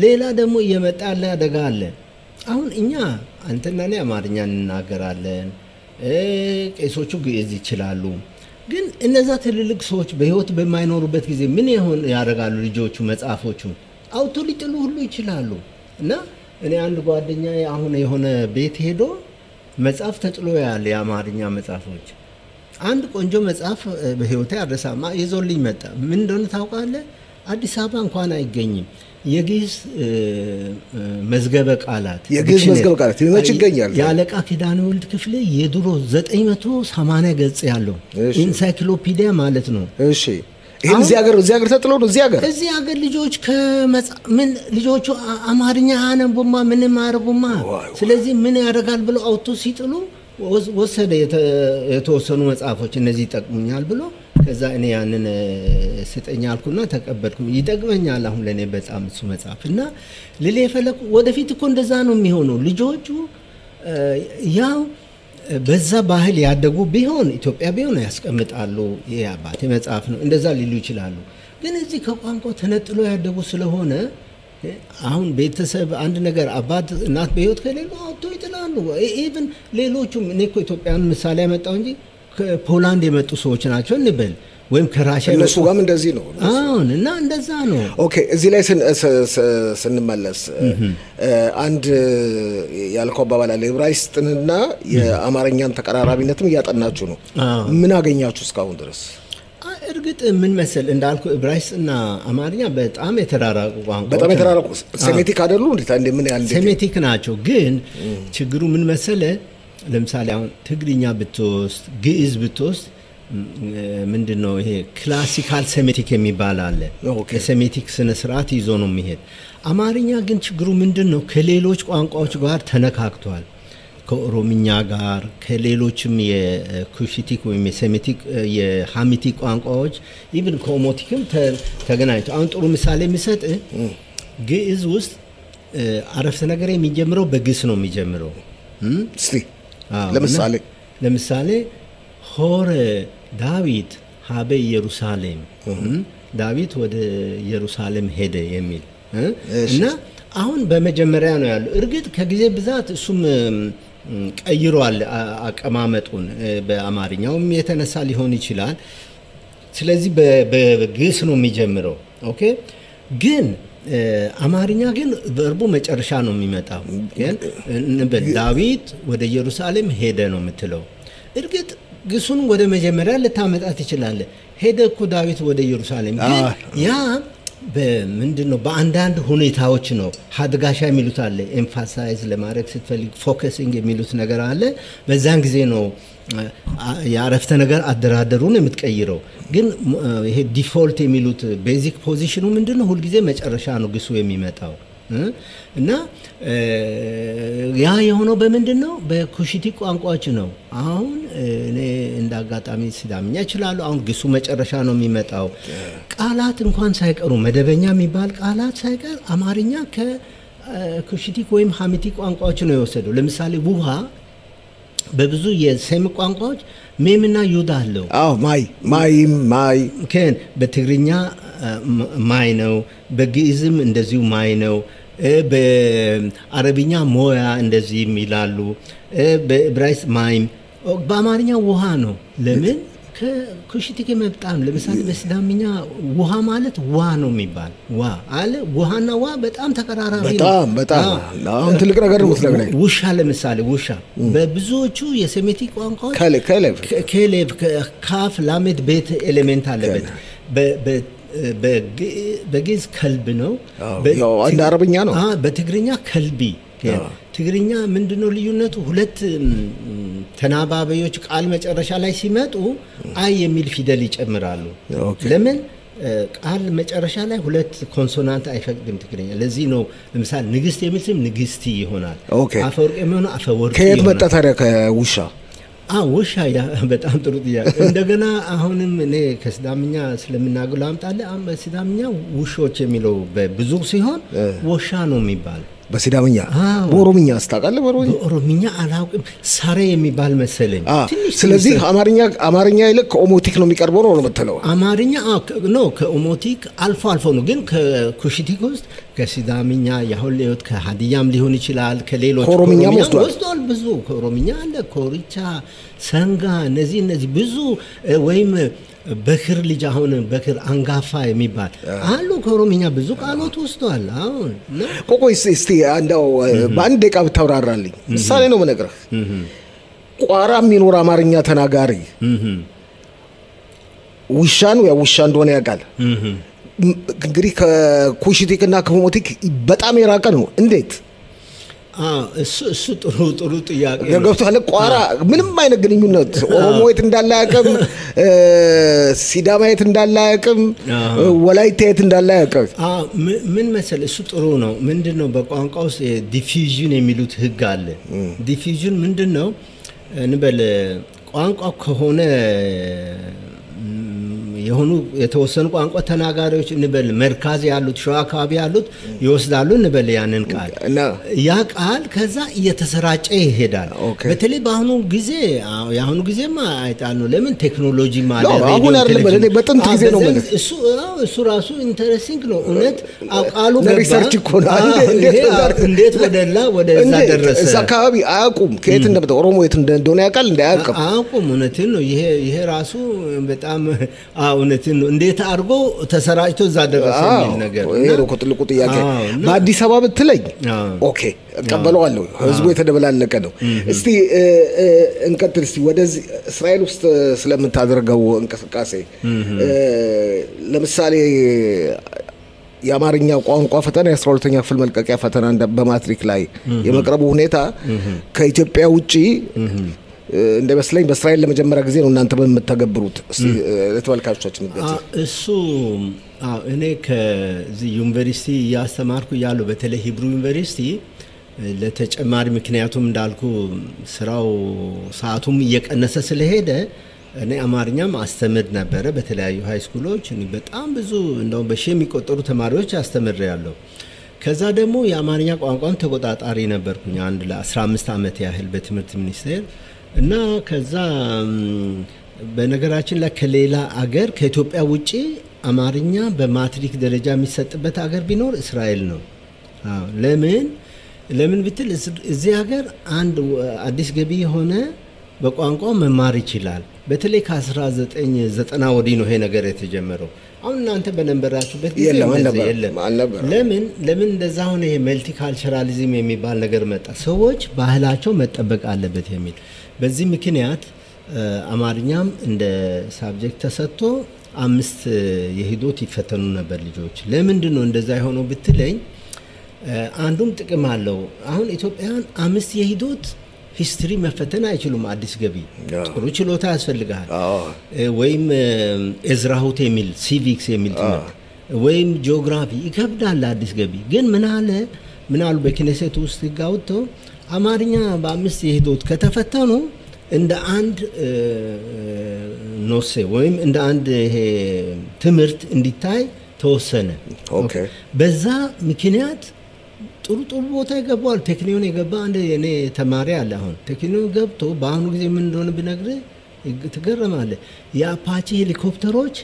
ሌላ ደግሞ እየመጣ ያለ አደጋ አለ። አሁን እኛ አንተና እኔ አማርኛ እንናገራለን፣ ቄሶቹ ግዕዝ ይችላሉ። ግን እነዛ ትልልቅ ሰዎች በህይወት በማይኖሩበት ጊዜ ምን ያደርጋሉ? ልጆቹ መጽሐፎቹን አውቶ ሊጥሉ ሁሉ ይችላሉ። እና እኔ አንድ ጓደኛዬ አሁን የሆነ ቤት ሄዶ መጽሐፍ ተጥሎ ያለ የአማርኛ መጽሐፎች አንድ ቆንጆ መጽሐፍ በህይወቴ አረሳማ ይዞልኝ መጣ። ምን እንደሆነ ታውቃለህ? አዲስ አበባ እንኳን አይገኝም። የግዕዝ መዝገበ ቃላት መች ይገኛል? የአለቃ ኪዳነ ወልድ ክፍሌ የድሮ 980 ገጽ ያለው ኢንሳይክሎፒዲያ ማለት ነው። እሺ ይሄን እዚህ ሀገር ተጥለው ነው እዚህ ሀገር ልጆች ምን ልጆቹ አማርኛ አነቡማ ምንም አረቡማ። ስለዚህ ምን ያደርጋል ብሎ አውቶ ሲጥሉ ወሰደ የተወሰኑ መጽሐፎች እነዚህ ይጠቅሙኛል ብሎ ከዛ እኔ ያንን ስጠኛ አልኩና ተቀበልኩ። ይጠቅመኛል አሁን ለኔ በጣም እሱ መጽሐፍ እና ለሌ ፈለኩ ወደፊት እኮ እንደዛ ነው የሚሆነው። ልጆቹ ያው በዛ ባህል ያደጉ ቢሆን ኢትዮጵያ ቢሆን ያስቀምጣሉ። ይሄ አባቴ መጽሐፍ ነው እንደዛ ሊሉ ይችላሉ። ግን እዚህ ከቋንቋ ተነጥሎ ያደጉ ስለሆነ አሁን ቤተሰብ አንድ ነገር አባት እናት በህይወት ከሌሉ አውጥቶ ይጥላሉ። ኢቭን ሌሎቹም እኔ እኮ ኢትዮጵያን ምሳሌ ያመጣው እንጂ ከፖላንድ የመጡ ሰዎች ናቸው እንበል ወይም ከራሻ እነሱ ጋርም እንደዚህ ነው። አሁን እና እንደዛ ነው። ኦኬ እዚህ ላይ ስንመለስ አንድ ያልከው አባባል አለ። ዕብራይስጥንና የአማርኛን ተቀራራቢነትም እያጠናችሁ ነው። ምን አገኛችሁ እስካሁን ድረስ? እርግጥ ምን መሰል እንዳልኩ ዕብራይስጥና አማርኛ በጣም የተራራቁ ቋንቋዎች በጣም የተራራቁ ሴሜቲክ አይደሉ እንዴ? ምን ያህል ሴሜቲክ ናቸው። ግን ችግሩ ምን መሰለ ለምሳሌ አሁን ትግርኛ ብትወስድ ግዕዝ ብትወስድ ምንድነው ይሄ ክላሲካል ሴሜቲክ የሚባል አለ። የሴሜቲክ ስነ ስርዓት ይዞ ነው የሚሄድ። አማርኛ ግን ችግሩ ምንድነው ከሌሎች ቋንቋዎች ጋር ተነካክቷል። ከኦሮምኛ ጋር ከሌሎችም የኩሽቲክ ወይም የሴሜቲክ የሃሚቲክ ቋንቋዎች ኢቭን ከኦሞቲክም ተገናኝቶ አሁን ጥሩ ምሳሌ የሚሰጥ ግዕዝ ውስጥ አረፍተ ነገር የሚጀምረው በግስ ነው የሚጀምረው። እስቲ ለምሳሌ ሆረ ዳዊት ሀበ ኢየሩሳሌም ዳዊት ወደ ኢየሩሳሌም ሄደ የሚል እና አሁን በመጀመሪያ ነው ያለው። እርግጥ ከጊዜ ብዛት እሱም ቀይሯል አቀማመጡን በአማርኛውም የተነሳ ሊሆን ይችላል። ስለዚህ በግስ ነው የሚጀምረው። ኦኬ ግን አማርኛ ግን ቨርቡ መጨረሻ ነው የሚመጣው። ግን ዳዊት ወደ ኢየሩሳሌም ሄደ ነው የምትለው። እርግጥ ግሱን ወደ መጀመሪያ ልታመጣ ትችላለህ። ሄደ እኮ ዳዊት ወደ ኢየሩሳሌም ግን ያ በምንድነው በአንዳንድ ሁኔታዎች ነው ሀድጋሻ የሚሉት አለ። ኤምፋሳይዝ ለማድረግ ስትፈልግ ፎከሲንግ የሚሉት ነገር አለ። በዛን ጊዜ ነው ያረፍተ ነገር አደራደሩን የምትቀይረው። ግን ይሄ ዲፎልት የሚሉት ቤዚክ ፖዚሽኑ ምንድነው ሁሉ ጊዜ መጨረሻ ነው ግሱ የሚመጣው። እና ያ የሆነው በምንድን ነው? በኩሽቲክ ቋንቋዎች ነው። አሁን እኔ እንዳጋጣሚ ሲዳምኛ ይችላል። አሁን ግሱ መጨረሻ ነው የሚመጣው። ቃላት እንኳን ሳይቀሩ መደበኛ የሚባል ቃላት ሳይቀር አማርኛ ከኩሽቲክ ወይም ሀሚቲክ ቋንቋዎች ነው የወሰደው። ለምሳሌ ውሃ በብዙ የሴም ቋንቋዎች ሜምና ዩዳ አለው። ማይ ከን በትግርኛ ማይ ነው። በግዕዝም እንደዚሁ ማይ ነው። በአረብኛ ሞያ እንደዚህ ይላሉ። በዕብራይስጥ ማይም በአማርኛ ውሃ ነው። ለምን? ከኩሽቲክ የመጣም ለምሳሌ በሲዳምኛ ውሃ ማለት ዋ ነው የሚባል ዋ አለ። ውሃና ዋ በጣም ተቀራራቢ ነው። በጣም አሁን ትልቅ ነገር ነው ስለገናኝ። ውሻ ለምሳሌ ውሻ በብዙዎቹ የሴሜቲክ ቋንቋዎች ከሌብ ካፍ ላሜት ቤት ኤሌሜንት አለበት። በግዕዝ ከልብ ነው። እንደ አረብኛ ነው። በትግርኛ ከልቢ። ትግርኛ ምንድነው ልዩነቱ? ሁለት ተናባቢዎች ቃል መጨረሻ ላይ ሲመጡ አይ የሚል ፊደል ይጨምራሉ። ለምን? ቃል መጨረሻ ላይ ሁለት ኮንሶናንት አይፈቅድም ትግርኛ። ለዚህ ነው ለምሳሌ ንግስት የሚል ስም ንግስቲ ይሆናል። አፈወርቅ የሚሆነው አፈወርቅ። ከየት መጣ ታዲያ ከውሻ? ውሻ ያ በጣም ጥሩ ጥያቄ። እንደገና አሁንም እኔ ከሲዳምኛ ስለምናገር አምጣለሁ። በሲዳምኛ ውሾች የሚለው በብዙ ሲሆን ወሻ ነው የሚባል በሲዳምኛ። በኦሮምኛ አስተቃለ በኦሮምኛ አላውቅም። ሳሬ የሚባል መሰለኝ። ስለዚህ አማርኛ ይልቅ ከኦሞቲክ ነው የሚቀርበው ነው የምትለው? አማርኛ ነው ከኦሞቲክ አልፎ አልፎ ነው። ግን ከኩሽቲክ ውስጥ ከሲዳምኛ ያሁሌት ከሀዲያም ሊሆን ይችላል። ከሌሎች ኦሮምኛም ወስዷል። ብዙ ከኦሮምኛ አለ። ኮሪቻ፣ ሰንጋ እነዚህ ብዙ ወይም በክር ልጅ አሁን በክር አንጋፋ የሚባል አሉ። ከኦሮምኛ ብዙ ቃሎት ወስዷል። አሁን ቆቆይ እስቲ አንዳው በአንድ ደቂቃ ብታብራራልኝ። ምሳሌ ነው የምነግርህ። ቋራ የሚኖር አማርኛ ተናጋሪ ውሻን ወይ ውሻ እንደሆነ ያውቃል። እንግዲህ ከኩሽቲክና ከኦሞቲክ በጣም የራቀ ነው። እንዴት? እሱ ጥሩ ጥያቄ ነው። ገብቶሃል? ቋራ ምንም አይነት ግንኙነት ኦሮሞ የት እንዳለ አያውቅም፣ ሲዳማ የት እንዳለ አያውቅም፣ ወላይታ የት እንዳለ አያውቅም። ምን መሰል እሱ ጥሩ ነው። ምንድነው በቋንቋ ውስጥ ዲፊዥን የሚሉት ህግ አለ። ዲፊዥን ምንድነው እንበል ቋንቋ ከሆነ የሆኑ የተወሰኑ ቋንቋ ተናጋሪዎች እንበል መርካዝ ያሉት ሸዋ አካባቢ ያሉት ይወስዳሉ እንበል ያንን ቃል ያ ቃል ከዛ እየተሰራጨ ይሄዳል። በተለይ በአሁኑ ጊዜማ አይጣል ነው። ለምን ቴክኖሎጂ ማለት ነው። አሁን አይደለም በጥንት ጊዜ ነው ማለት እሱ ራሱ ኢንተረስቲንግ ነው። እውነት ቃሉ ሪሰርች እኮ ነው። እንዴት ወደዛ ደረሰ? እዛ አካባቢ አያውቁም ከየት እንደመጣ ኦሮሞ የት እንደሆነ ያውቃል እንዳያውቅም አያውቁም። እውነትን ነው። ይሄ ራሱ በጣም እውነትን ነው። እንዴት አድርጎ ተሰራጭቶ እዛ ደረሰ የሚል ነገር ይሄ ነው ትልቁ ጥያቄ። በአዲስ አበባ ብትለኝ ኦኬ እቀበለዋለሁ። ህዝቡ የተደበላለቀ ነው። እስቲ እንቀጥል። እስቲ ወደዚህ እስራኤል ውስጥ ስለምታደርገው እንቅስቃሴ ለምሳሌ የአማርኛ ቋንቋ ፈተና የ12ኛ ክፍል መልቀቂያ ፈተና በማትሪክ ላይ የመቅረቡ ሁኔታ ከኢትዮጵያ ውጪ እንደመስለኝ በእስራኤል ለመጀመሪያ ጊዜ ነው እናንተ በመተገብሩት። ለተወልካቾቻችን እሱ እኔ ከዚህ ዩኒቨርሲቲ ያስተማርኩ ያለው በተለይ ሂብሩ ዩኒቨርሲቲ ለተጨማሪ ምክንያቱም እንዳልኩ ስራው ሰዓቱም እየቀነሰ ስለሄደ እኔ አማርኛም አስተምር ነበር በተለያዩ ሃይ ስኩሎች። እኔ በጣም ብዙ እንደው በሺህ የሚቆጠሩ ተማሪዎች አስተምሬያለሁ። ከዛ ደግሞ የአማርኛ ቋንቋን ተቆጣጣሪ ነበርኩኝ አንድ ለ15 አመት ያህል በትምህርት ሚኒስቴር እና ከዛ በነገራችን ላይ ከሌላ አገር ከኢትዮጵያ ውጪ አማርኛ በማትሪክ ደረጃ የሚሰጥበት አገር ቢኖር እስራኤል ነው። ለምን ብትል እዚህ ሀገር አንድ አዲስ ገቢ የሆነ በቋንቋው መማር ይችላል። በተለይ ከ1990 ወዲህ ነው ይሄ ነገር የተጀመረው። አሁን እናንተ በነበራችሁበት ጊዜ ለምን እንደዛ ሆነ? ይሄ መልቲካልቸራሊዝም የሚባል ነገር መጣ። ሰዎች ባህላቸው መጠበቅ አለበት የሚል በዚህ ምክንያት አማርኛም እንደ ሳብጀክት ተሰጥቶ 5 የሂዶት ይፈተኑ ነበር ልጆች። ለምንድን ነው እንደዛ የሆነው ብትለኝ አንዱም ጥቅም አለው። አሁን ኢትዮጵያውያን 5 የሂዶት ሂስትሪ መፈተን አይችሉም። አዲስ ገቢ ጥሩ ችሎታ ያስፈልጋል። ወይም እዝራሁት የሚል ሲቪክስ የሚል ትምህርት ወይም ጂኦግራፊ ይከብዳል አዲስ ገቢ ግን ምን አሉ በኪነሴት ውስጥ ይጋውቶ አማርኛ በአምስት የሄዶት ከተፈተኑ እንደ አንድ ኖሴ ወይም እንደ አንድ ይሄ ትምህርት እንዲታይ ተወሰነ ኦኬ በዛ ምክንያት ጥሩ ቦታ ይገባል ቴክኒዮን ይገባ አንድ የኔ ተማሪ አለ አሁን ቴክኒዮን ገብቶ በአሁኑ ጊዜ ምን እንደሆነ ብነግርህ ትገረማለ የአፓቺ ሄሊኮፕተሮች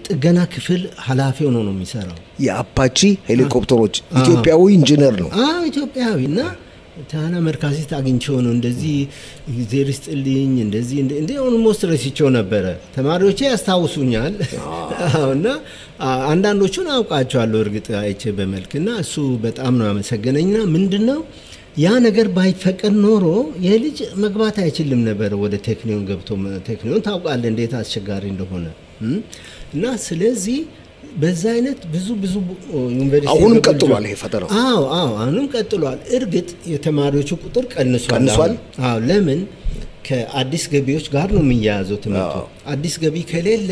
ጥገና ክፍል ኃላፊ ሆኖ ነው የሚሰራው የአፓቺ ሄሊኮፕተሮች ኢትዮጵያዊ ኢንጂነር ነው ኢትዮጵያዊና ታና መርካዚት አግኝቼው ነው እንደዚህ ዜርስጥልኝ እንደዚህ እንደ ኦልሞስት ረሲቸው ነበር ተማሪዎቼ ያስታውሱኛል እና አንዳንዶቹን አውቃቸዋለሁ እርግጥ አይቼ በመልክና እሱ በጣም ነው ያመሰገነኝና ምንድነው ያ ነገር ባይፈቀድ ኖሮ የልጅ መግባት አይችልም ነበር ወደ ቴክኒዮን ገብቶ ቴክኒዮን ታውቃለህ እንዴት አስቸጋሪ እንደሆነ እና ስለዚህ በዛ አይነት ብዙ ዩኒቨርሲቲ አሁንም ቀጥሏል ይሄ ፈተናው አሁንም ቀጥሏል እርግጥ የተማሪዎቹ ቁጥር ቀንሷል ለምን ከአዲስ ገቢዎች ጋር ነው የሚያያዘው ትምህርቱ አዲስ ገቢ ከሌለ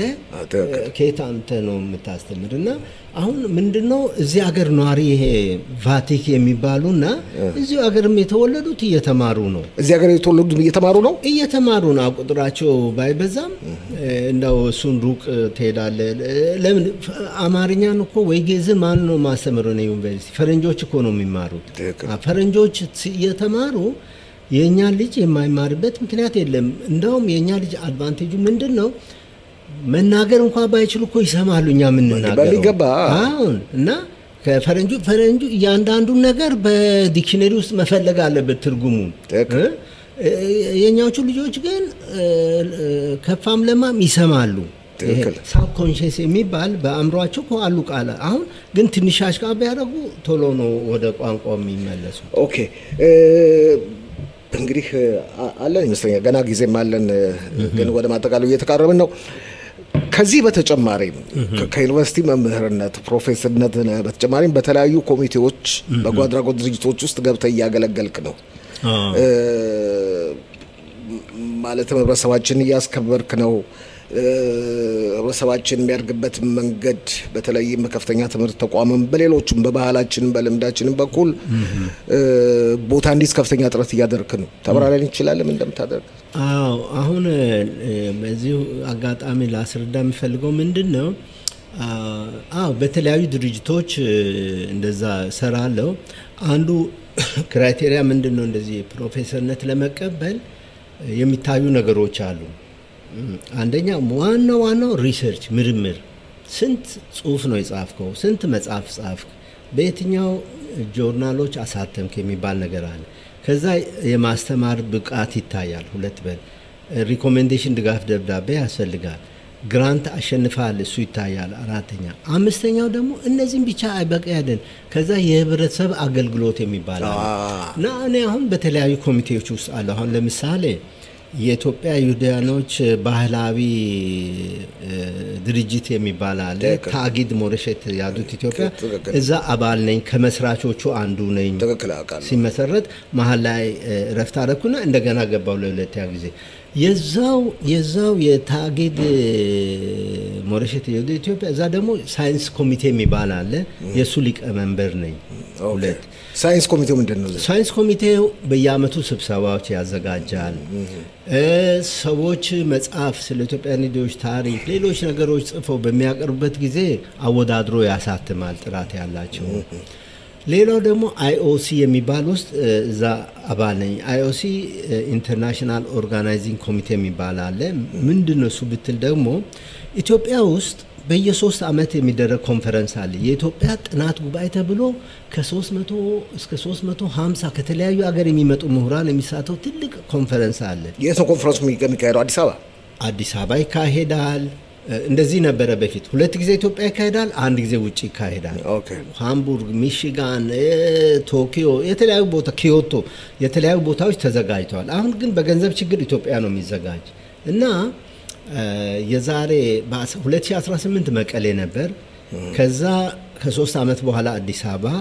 ከታንተ ነው የምታስተምርና አሁን ምንድነው እዚህ ሀገር ነዋሪ ይሄ ቫቲክ የሚባሉና እዚህ ሀገርም የተወለዱት እየተማሩ ነው እዚህ ሀገር የተወለዱት እየተማሩ ነው ቁጥራቸው ባይበዛም እንደው እሱን ሩቅ ተሄዳለ ለምን አማርኛን እኮ ወይ ግዕዝ ማን ነው ማስተምረው ነው ዩኒቨርሲቲ ፈረንጆች እኮ ነው የሚማሩት ፈረንጆች እየተማሩ የኛ ልጅ የማይማርበት ምክንያት የለም እንደውም የኛ ልጅ አድቫንቴጁ ምንድነው መናገር እንኳን ባይችሉ እኮ ይሰማሉኛ ምን እናገር እና ከፈረንጁ ያንዳንዱ ነገር በዲክሽነሪ ውስጥ መፈለግ አለበት ትርጉሙ የኛዎቹ ልጆች ግን ከፋም ለማም ይሰማሉ ሳብኮንሺየስ የሚባል በአምሮአቸው አሉ ቃል አሁን ግን ትንሽ አሽቃብ ያደርጉ ቶሎ ነው ወደ ቋንቋው የሚመለሱ ኦኬ እንግዲህ አለን ይመስለኛል ገና ጊዜም አለን ግን ወደ ማጠቃለሉ እየተቃረብን ነው ከዚህ በተጨማሪ ከዩኒቨርሲቲ መምህርነት ፕሮፌሰርነት በተጨማሪ በተለያዩ ኮሚቴዎች በጓድራጎት ድርጅቶች ውስጥ ገብተህ ያገለገልክ ነው ማለት ህብረተሰባችንን ያስከበርክ ነው ህብረተሰባችን የሚያድግበት መንገድ በተለይም ከፍተኛ ትምህርት ተቋምም በሌሎችም በባህላችን በልምዳችን በኩል ቦታ እንዲስ ከፍተኛ ጥረት ያደርክ ነው ተብራራን ይችላል ምን እንደምታደርግ አሁን በዚህ አጋጣሚ ላስረዳ የሚፈልገው ምንድነው በተለያዩ ድርጅቶች እንደዛ ሰራለው አንዱ ክራይቴሪያ ምንድነው እንደዚህ ፕሮፌሰርነት ለመቀበል የሚታዩ ነገሮች አሉ አንደኛ ዋናው ሪሰርች ምርምር ስንት ጽሁፍ ነው የጻፍከው ስንት መጽሐፍ ጻፍክ በየትኛው ጆርናሎች አሳተምክ የሚባል ነገር አለ ከዛ የማስተማር ብቃት ይታያል ሁለት ሪኮሜንዴሽን ድጋፍ ደብዳቤ ያስፈልጋል ግራንት አሸንፋል እሱ ይታያል አራተኛ አምስተኛው ደግሞ እነዚህን ብቻ አይበቃያለን ከዛ የህብረተሰብ አገልግሎት የሚባል አለ እና እኔ አሁን በተለያዩ ኮሚቴዎች ውስጥ አለ አሁን ለምሳሌ የኢትዮጵያ ይሁዳኖች ባህላዊ ድርጅት የሚባል አለ ታጊድ ሞረሸት ያዱት ኢትዮጵያ እዛ አባል ነኝ ከመስራቾቹ አንዱ ነኝ ሲመሰረት መሃል ላይ ረፍት አደረኩና እንደገና ገባው ለሁለተኛ ጊዜ የዛው የታጊድ ሞረሸት ያዱት ኢትዮጵያ እዛ ደግሞ ሳይንስ ኮሚቴ የሚባል አለ የሱ ሊቀመንበር ነኝ ሁለት ሳይንስ ኮሚቴው ምንድነው ሳይንስ ኮሚቴው በየአመቱ ስብሰባዎች ያዘጋጃል ሰዎች መጽሐፍ ስለ ኢትዮጵያ ንዶች ታሪክ ሌሎች ነገሮች ጽፈው በሚያቀርቡበት ጊዜ አወዳድሮ ያሳትማል ጥራት ያላቸው ሌላው ደግሞ IOC የሚባል ውስጥ እዛ አባል ነኝ IOC ኢንተርናሽናል ኦርጋናይዚንግ ኮሚቴ የሚባል አለ ምንድነው እሱ ብትል ደግሞ ኢትዮጵያ ውስጥ በየ3 አመት የሚደረግ ኮንፈረንስ አለ የኢትዮጵያ ጥናት ጉባኤ ተብሎ ከ300 እስከ 350 ከተለያዩ ሀገር የሚመጡ ምሁራን የሚሳተው ትልቅ ኮንፈረንስ አለ የት ኮንፈረንሱ የሚካሄደው አዲስ አበባ ይካሄዳል እንደዚህ ነበረ በፊት ሁለት ጊዜ ኢትዮጵያ ይካሄዳል አንድ ጊዜ ውጪ ይካሄዳል ሃምቡርግ ሚሽጋን ቶኪዮ የተለያዩ ቦታ ኪዮቶ የተለያዩ ቦታዎች ተዘጋጅተዋል አሁን ግን በገንዘብ ችግር ኢትዮጵያ ነው የሚዘጋጅ እና የዛሬ በ2018 መቀሌ ነበር ከዛ ከ3 አመት በኋላ አዲስ አበባ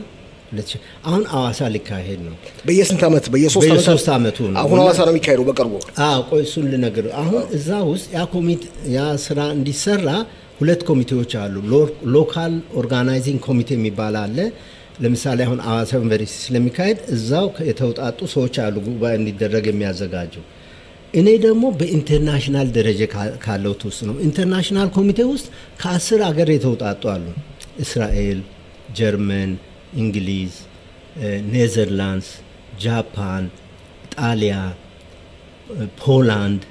አሁን አዋሳ ሊካሄድ ነው በየስንት አመት በየ3 አመቱ ነው አሁን አዋሳ ነው የሚካሄደው በቅርቡ ቆይ እሱን ልነግር አሁን እዛ ውስጥ ያ ኮሚቴ ያ ስራ እንዲሰራ ሁለት ኮሚቴዎች አሉ። ሎካል ኦርጋናይዚንግ ኮሚቴ የሚባል አለ። ለምሳሌ አሁን አዋሳ ዩኒቨርሲቲ ስለሚካሄድ እዛው የተውጣጡ ሰዎች አሉ ጉባኤ እንዲደረግ የሚያዘጋጁ። እኔ ደግሞ በኢንተርናሽናል ደረጃ ካለው ውስጥ ነው። ኢንተርናሽናል ኮሚቴ ውስጥ ከ10 ሀገር የተውጣጡ አሉ። እስራኤል፣ ጀርመን፣ እንግሊዝ፣ ኔዘርላንድስ፣ ጃፓን፣ ጣሊያን፣ ፖላንድ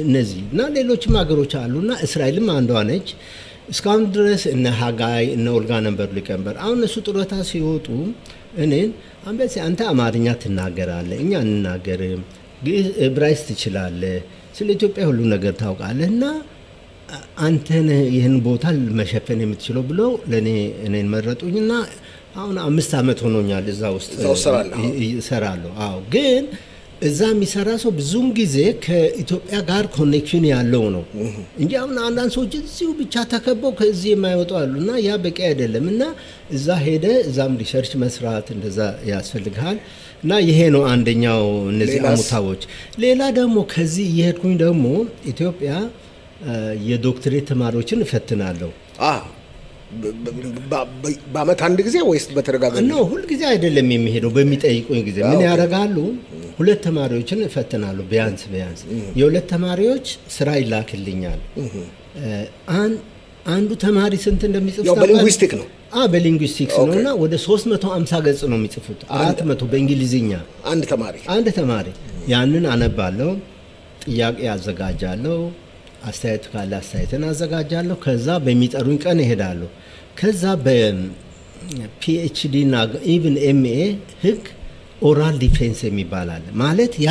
እነዚህ እና ሌሎችም ሀገሮች አሉና እስራኤልም አንዷ ነች። እስካሁን ድረስ እነ ሀጋይ እነ ኦልጋ ነበሩ ሊቀመንበር። አሁን እነሱ ጡረታ ሲወጡ እኔን አንተ አማርኛ ትናገራለህ፣ እኛ እንናገርም፣ ዕብራይስጥ ትችላለህ፣ ስለ ኢትዮጵያ ሁሉ ነገር ታውቃለህ እና አንተን ይህን ቦታ መሸፈን የምትችለው ብለው እኔን መረጡኝና አሁን 5 ዓመት ሆኖኛል እዛ ውስጥ እሰራለሁ። አዎ ግን እዛ የሚሰራ ሰው ብዙም ጊዜ ከኢትዮጵያ ጋር ኮኔክሽን ያለው ነው እንጂ አሁን አንዳንድ ሰዎች እዚሁ ብቻ ተከበው ከዚህ የማይወጡ አሉና ያ በቂ አይደለም እና እዛ ሄደ እዛም ሪሰርች መስራት እንደዛ ያስፈልጋል እና ይሄ ነው አንደኛው እነዚህ አሙታዎች። ሌላ ደግሞ ከዚህ እየሄድኩኝ ደግሞ ኢትዮጵያ የዶክትሬት ተማሪዎችን እፈትናለሁ። በአመት አንድ ጊዜ ወይስ በተደጋጋሚ? ነው ሁሉ ጊዜ አይደለም የሚሄደው። በሚጠይቁኝ ጊዜ ምን ያደርጋሉ? 2 ተማሪዎችን እፈትናለሁ ቢያንስ የ2 ተማሪዎች ስራ ይላክልኛል። አንዱ ተማሪ ስንት እንደሚጽፍ ያው በሊንጉይስቲክ ነው። በሊንጉይስቲክስ ነውና ወደ 350 ገጽ ነው የሚጽፉት። 400 በእንግሊዝኛ አንድ ተማሪ ያንን አነባለሁ፣ ጥያቄ አዘጋጃለሁ፣ አስተያየት ካለ አስተያየትን አዘጋጃለሁ። ከዛ በሚጠሩኝ ቀን እሄዳለሁ። ከዛ በፒኤችዲ እና ኢቭን ኤምኤ ህግ ኦራል ዲፌንስ የሚባል አለ። ማለት ያ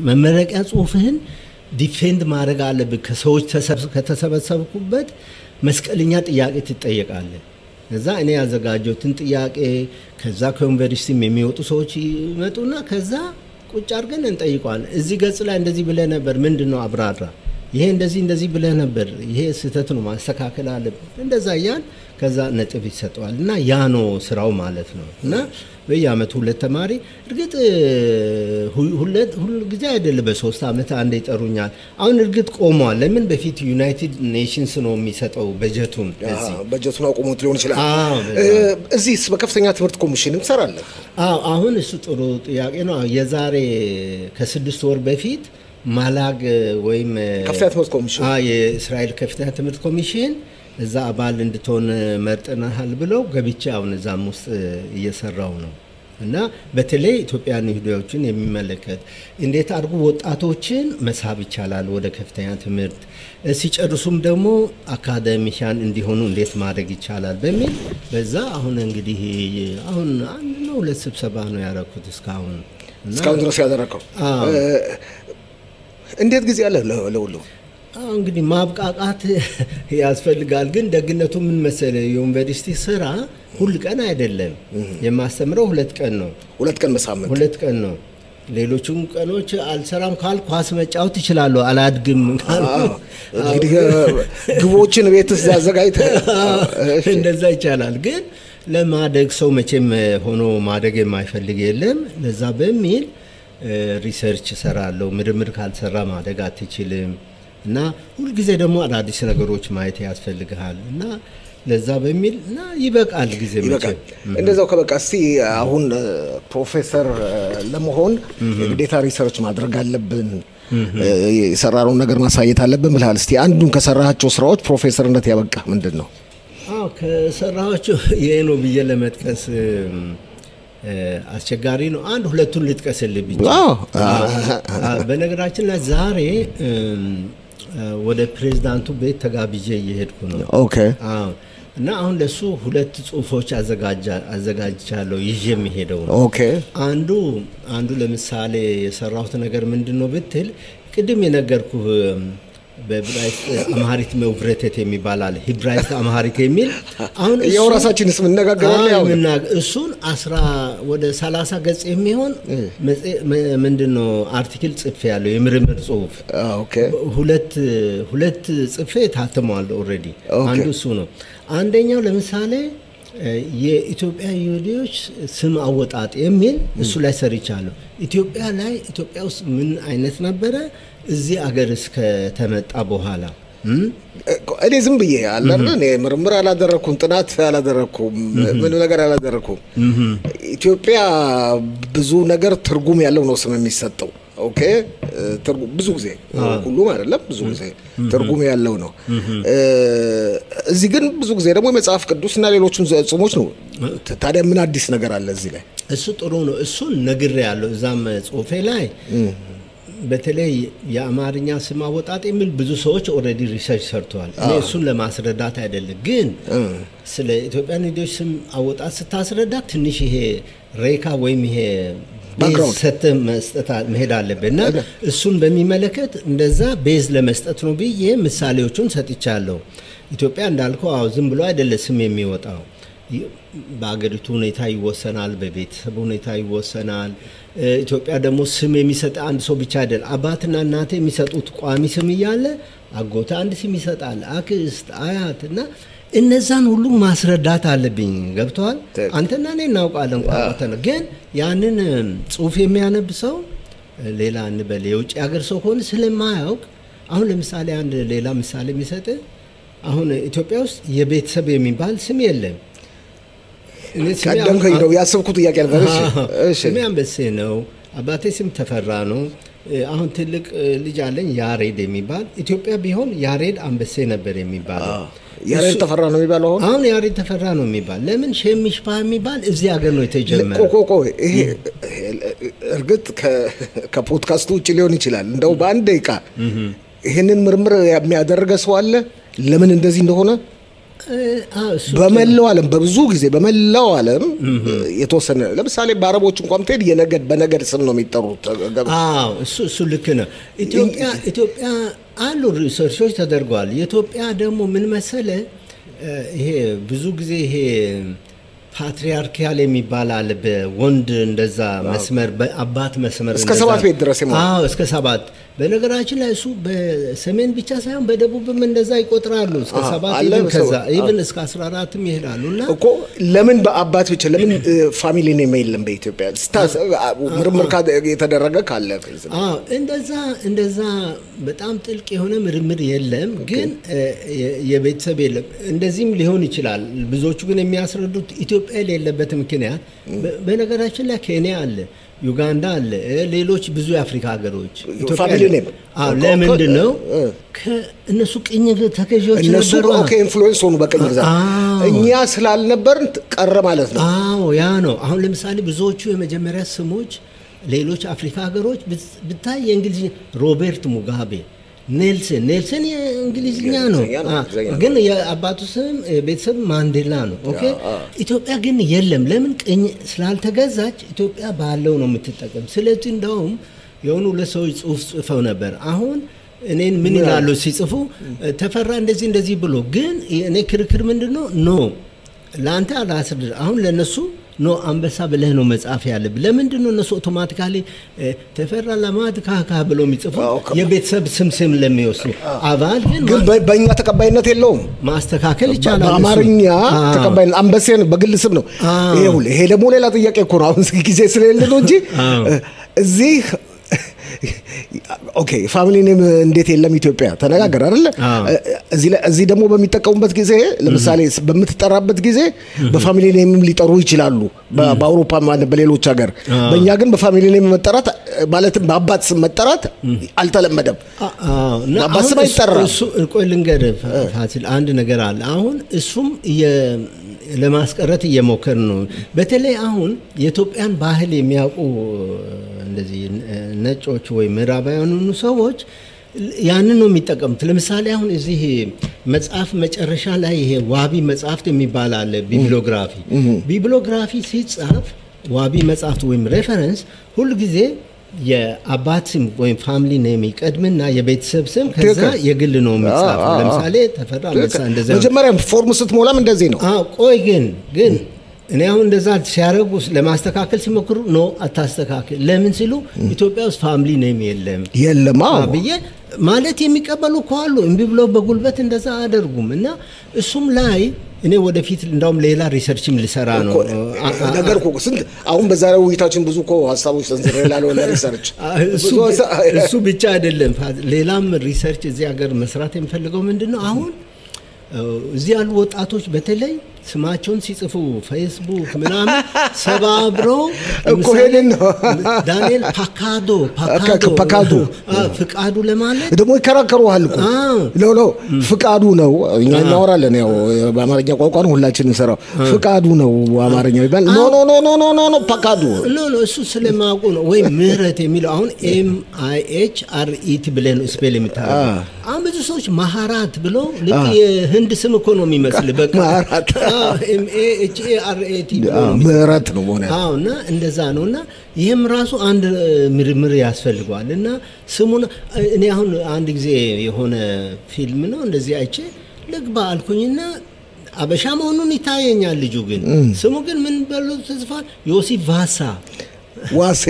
መመረቂያ ጽሁፍህን ዲፌንድ ማድረግ አለብህ። ከሰዎች ከተሰበሰብኩበት መስቀልኛ ጥያቄ ትጠየቃለህ። ከዛ እኔ ያዘጋጀሁትን ጥያቄ ከዛ ከዩኒቨርሲቲም የሚወጡ ሰዎች ይመጡና ከዛ ቁጭ አድርገን እንጠይቋለን። እዚህ ገጽ ላይ እንደዚህ ብለህ ነበር፣ ምንድነው አብራራ፣ ይሄ እንደዚህ ብለህ ነበር፣ ይሄ ስህተት ነው ማስተካከል አለብህ፣ እንደዛ ያን ከዛ ነጥብ ይሰጠዋል እና ያ ነው ስራው ማለት ነው። እና በየአመቱ 2 ተማሪ እርግጥ ሁሉ ጊዜ አይደለም፣ በ3 አመት አንድ ይጠሩኛል። አሁን እርግጥ ቆሟል። ለምን? በፊት ዩናይትድ ኔሽንስ ነው የሚሰጠው በጀቱን አቁሞት ሊሆን ይችላል። እዚህስ በከፍተኛ ትምህርት ኮሚሽንም ሰራለህ? አሁን እሱ ጥሩ ጥያቄ ነው። የዛሬ ከ6 ወር በፊት ማላግ ወይም ከፍተኛ ትምህርት ኮሚሽን የእስራኤል ከፍተኛ ትምህርት ኮሚሽን እዛ አባል እንድትሆን መርጠናል ብለው ገብቼ አሁን እዛም ውስጥ እየሰራው ነው እና በተለይ ኢትዮጵያን ይሁዳዎችን የሚመለከት እንዴት አድርጎ ወጣቶችን መሳብ ይቻላል ወደ ከፍተኛ ትምህርት፣ ሲጨርሱም ደግሞ አካዳሚሻን እንዲሆኑ እንዴት ማድረግ ይቻላል በሚል በዛ አሁን እንግዲህ አሁን 1-2 ስብሰባ ነው ያደረኩት እስካሁን ድረስ ያደረከው። እንዴት ጊዜ አለ ለሁሉ? እንግዲህ ማብቃቃት ያስፈልጋል። ግን ደግነቱ ምን መሰለ፣ የዩኒቨርሲቲ ስራ ሁሉ ቀን አይደለም የማስተምረው፣ 2 ቀን ነው። 2 ቀን በሳምንት 2 ቀን ነው። ሌሎቹም ቀኖች አልሰራም ካልኩ ኳስ መጫወት እችላለሁ፣ አላድግም ካልኩ እንግዲህ ግቦችን ቤትስ አዘጋጅተህ እንደዛ ይቻላል። ግን ለማደግ ሰው መቼም ሆኖ ማደግ የማይፈልግ የለም። ለዛ በሚል ሪሰርች ሰራለሁ። ምርምር ካልሰራ ማደግ አትችልም እና ሁሉ ጊዜ ደግሞ አዳዲስ ነገሮች ማየት ያስፈልጋል እና ለዛ በሚል እና ይበቃል ጊዜ ይበቃል። እንደዛው ከበቃ እስቲ አሁን ፕሮፌሰር ለመሆን ግዴታ ሪሰርች ማድረግ አለብን፣ የሰራነውን ነገር ማሳየት አለብን ብለሃል። እስቲ አንዱን ከሰራሃቸው ስራዎች ፕሮፌሰርነት ያበቃ ምንድነው? ከሰራሃቸው ይሄ ነው ብዬ ለመጥቀስ አስቸጋሪ ነው። 1-2ቱን ልጥቀስልህ ብቻ። በነገራችን ላይ ዛሬ ወደ ፕሬዝዳንቱ ቤት ተጋብዤ እየሄድኩ ነው። ኦኬ። እና አሁን ለሱ 2 ጽሁፎች አዘጋጅቻለሁ ይዤ የሚሄደው ነው። ኦኬ። አንዱ ለምሳሌ የሰራሁት ነገር ምንድነው ብትል ቅድም የነገርኩህ በዕብራይስጥ አማሪክ መውብረተት የሚባል አለ። ሂብራይስጥ አማሪክ የሚል አሁን የራሳችንስ ምን ነጋገራለን እሱን ወደ 30 ገጽ የሚሆን ምንድነው አርቲክል ጽፌ ያለው የምርምር ጽሁፍ። ኦኬ። 2 ጽፌ ታትሟል ኦሬዲ። አንዱ እሱ ነው። አንደኛው ለምሳሌ የኢትዮጵያ ይሁዲዎች ስም አወጣጥ የሚል እሱ ላይ ሰርቻለሁ። ኢትዮጵያ ውስጥ ምን አይነት ነበረ እዚህ አገር እስከ ተመጣ በኋላ እኔ ዝም ብዬ አለና እኔ ምርምር አላደረኩም ጥናት አላደረኩም ምን ነገር አላደረኩም ኢትዮጵያ ብዙ ነገር ትርጉም ያለው ነው ስም የሚሰጠው ኦኬ ትርጉም ብዙ ጊዜ ሁሉም አይደለም ብዙ ጊዜ ትርጉም ያለው ነው እዚህ ግን ብዙ ጊዜ ደግሞ መጽሐፍ ቅዱስና ሌሎችም ጽሞች ነው ታዲያ ምን አዲስ ነገር አለ እዚህ ላይ እሱ ጥሩ ነው እሱን ነግሬ ያለው እዛም ጽሁፌ ላይ በተለይ የአማርኛ ስም አወጣጥ የሚል ብዙ ሰዎች ኦሬዲ ሪሰርች ሰርተዋል እኔ እሱን ለማስረዳት አይደለም ግን ስለ ኢትዮጵያን ልጆች ስም አወጣጥ ስታስረዳ ትንሽ ይሄ ሬካ ወይም ይሄ ቤዝ መስጠት መሄድ አለበትና እሱን በሚመለከት እንደዛ ቤዝ ለመስጠት ነው ብዬ ምሳሌዎቹን ሰጥቻለሁ ኢትዮጵያ እንዳልከው ዝም ብሎ አይደለም ስም የሚወጣው በአገሪቱ ሁኔታ ይወሰናል በቤተሰብ ሁኔታ ይወሰናል ኢትዮጵያ ደግሞ ስም የሚሰጥ አንድ ሰው ብቻ አይደለም አባትና እናት የሚሰጡት ቋሚ ስም ይያለ አጎታ አንድ ስም ይሰጣል አክስት አያትና እነዛን ሁሉ ማስረዳት አለብኝ ገብቷል አንተና እኔ እናውቃለን ቋንቋተነ ግን ያንን ጽሁፍ የሚያነብ ሰው ሌላ እንበል የውጭ ሀገር ሰው ሆነ ስለማያውቅ አሁን ለምሳሌ አንድ ሌላ ምሳሌ የሚሰጥ አሁን ኢትዮጵያ ውስጥ የቤተሰብ የሚባል ስም የለም ቀደም ከይደው ያሰብኩት ጥያቄ ነበር እሺ ስሜ አንበሴ ነው አባቴ ስም ተፈራ ነው አሁን ትልቅ ልጅ አለኝ ያሬድ የሚባል ኢትዮጵያ ቢሆን ያሬድ አንበሴ ነበር የሚባለው ያሬድ ተፈራ ነው የሚባለው አሁን ያሬድ ተፈራ ነው የሚባል ለምን ሸሚሽፓ የሚባል እዚህ ሀገር ነው የተጀመረው ቆቆ ይሄ እርግጥ ከፖድካስቱ ውጪ ሊሆን ይችላል እንደው በአንድ ደቂቃ ይሄንን ምርምር የሚያደርገ ሰው አለ ለምን እንደዚህ እንደሆነ በመላው ዓለም በብዙ ጊዜ በመላው ዓለም የተወሰነ ለምሳሌ በአረቦች እንኳን ተድ የነገድ በነገድ ስም ነው የሚጠሩት እሱ ልክ ነው ኢትዮጵያ አሉ ሪሰርቾች ተደርጓል የኢትዮጵያ ደግሞ ምን መሰለ ይሄ ብዙ ጊዜ ይሄ ፓትሪያርካል የሚባል አለ በወንድ እንደዛ መስመር በአባት መስመር እስከ 7 ቤት ድረስ ነው እስከ 7 በነገራችን ላይ እሱ በሰሜን ብቻ ሳይሆን በደቡብም እንደዛ ይቆጥራሉ እስከ 7 ይልም ከዛ ኢቭን እስከ 14ም ይሄዳሉና እኮ ለምን በአባት ብቻ ለምን ፋሚሊ ኔም የለም በኢትዮጵያ ምርምር የተደረገ ካለ እንደዛ በጣም ጥልቅ የሆነ ምርምር የለም ግን የቤተሰብ የለም እንደዚህም ሊሆን ይችላል ብዙዎቹ ግን የሚያስረዱት ኢትዮጵያ የሌለበት ምክንያት በነገራችን ላይ ኬንያ አለ ዩጋንዳ አለ ሌሎች ብዙ የአፍሪካ ሀገሮች ፋሚሊ ኔም ለምንድን ነው ከእነሱ ቅኝ ተከጆች ነበሩ ኦኬ ኢንፍሉዌንስ ሆኑ በቅኝ ግዛት እኛ ስላልነበርን ቀረ ማለት ነው ያ ነው አሁን ለምሳሌ ብዙዎቹ የመጀመሪያ ስሞች ሌሎች አፍሪካ ሀገሮች ብታይ የእንግሊዝኛ ሮበርት ሙጋቤ ኔልሰን የእንግሊዝኛ ነው ግን የአባቱ ስም ቤተሰብ ማንዴላ ነው ኦኬ ኢትዮጵያ ግን የለም ለምን ቅኝ ስላልተገዛች ኢትዮጵያ ባለው ነው የምትጠቀም ስለዚህ እንደውም የሆኑ ለሰዎች ጽሁፍ ጽፈው ነበር አሁን እኔን ምን ይላሉ ሲጽፉ ተፈራ እንደዚህ ብሎ ግን እኔ ክርክር ምንድነው ኖ ላንተ አላስረዳ አሁን ለነሱ ኖ አንበሳ ብለህ ነው መጻፍ ያለብ ለምንድን ነው እነሱ አውቶማቲካሊ ተፈራ ለማድካካ ብሎ የሚጽፉ የቤተሰብ ስም ለሚወስዱ አባል ግን በእኛ ተቀባይነት የለውም ማስተካከል ይቻላል በአማርኛ ተቀባይነት አንበሴ ነው በግል ስም ነው ይሄ ደግሞ ሌላ ጥያቄ እኮ ነው አሁን ጊዜ ስለሌለ ነው እንጂ እዚህ ኦኬ ፋሚሊ ኔም እንዴት የለም ኢትዮጵያ ተነጋገር አይደል እዚህ ደግሞ በሚጠቀሙበት ጊዜ ለምሳሌ በምትጠራበት ጊዜ በፋሚሊ ኔም ሊጠሩ ይችላሉ በአውሮፓ ማለት በሌሎች ሀገር በእኛ ግን በፋሚሊ ኔም መጠራት ማለት በአባት ስም መጠራት አልተለመደም በአባት ስም አይጠራም እሱ ቆይ ልንገር ፋሲል አንድ ነገር አለ አሁን እሱም ለማስቀረት እየሞከር ነው በተለይ አሁን የኢትዮጵያን ባህል የሚያውቁ እንደዚህ ነጮች ወይ ምዕራባውያኑ ሰዎች ያንን ነው የሚጠቀሙት ለምሳሌ አሁን እዚህ መጽሐፍ መጨረሻ ላይ ይሄ ዋቢ መጽሐፍት የሚባል አለ ቢብሊዮግራፊ ሲጻፍ ዋቢ መጽሐፍት ወይም ሬፈረንስ ሁሉ ጊዜ የአባት ስም ወይም ፋሚሊ ኔም ይቀድምና የቤተሰብ ስም ከዛ የግል ነው የሚጻፈው ለምሳሌ ተፈራ እንደዛ መጀመሪያ ፎርም ስትሞላም እንደዚህ ነው ቆይ ግን እኔ አሁን እንደዛ ሲያረጉ ለማስተካከል ሲሞክሩ ነው አታስተካክል ለምን ሲሉ ኢትዮጵያ ውስጥ ፋሚሊ ኔም የለም አብዬ ማለት የሚቀበሉ ካሉ እንቢ ብለው በጉልበት እንደዛ አደርጉምና እሱም ላይ እኔ ወደፊት እንደውም ሌላ ሪሰርችም ልሰራ ነው ነገር እኮ ስንት አሁን በዛሬው ውይይታችን ብዙ እኮ ሐሳቦች ተንዝረላል ወላ ሪሰርች እሱ ብቻ አይደለም ሌላም ሪሰርች እዚህ ሀገር መስራት የሚፈልገው ምንድነው አሁን እዚህ ያሉ ወጣቶች በተለይ ስማቸውን ሲጽፉ ፌስቡክ ምናምን ሰባብረው እኮ ሄደን ነው ዳንኤል ፓካዶ ፍቃዱ ለማለት ደግሞ ይከራከሩሃል እኮ ሎ ፍቃዱ ነው እኛ እናወራለን ያው በአማርኛ ቋንቋ ነው ሁላችንም ሰራው ፍቃዱ ነው አማርኛ ይባል ኖ ፓካዶ ኖ እሱ ስለማውቁ ነው ወይ ምህረት የሚለው አሁን MIHRET ብለን ስፔል የምታረው አሁን ብዙ ሰዎች ማሃራት ብሎ ልክ የህንድ ስም እኮ ነው የሚመስል በቃ ማሃራት MAHARAT ምህረት ነው ሆነ አውና እንደዛ ነውና ይሄም ራሱ አንድ ምርምር ያስፈልጋልና ስሙን እኔ አሁን አንድ ጊዜ የሆነ ፊልም ነው እንደዚህ አይቼ ልግባ አልኩኝና አበሻ መሆኑን ይታየኛል ልጁ ግን ስሙ ግን ምን በሉ ተጽፏል ዮሴፍ ዋሴ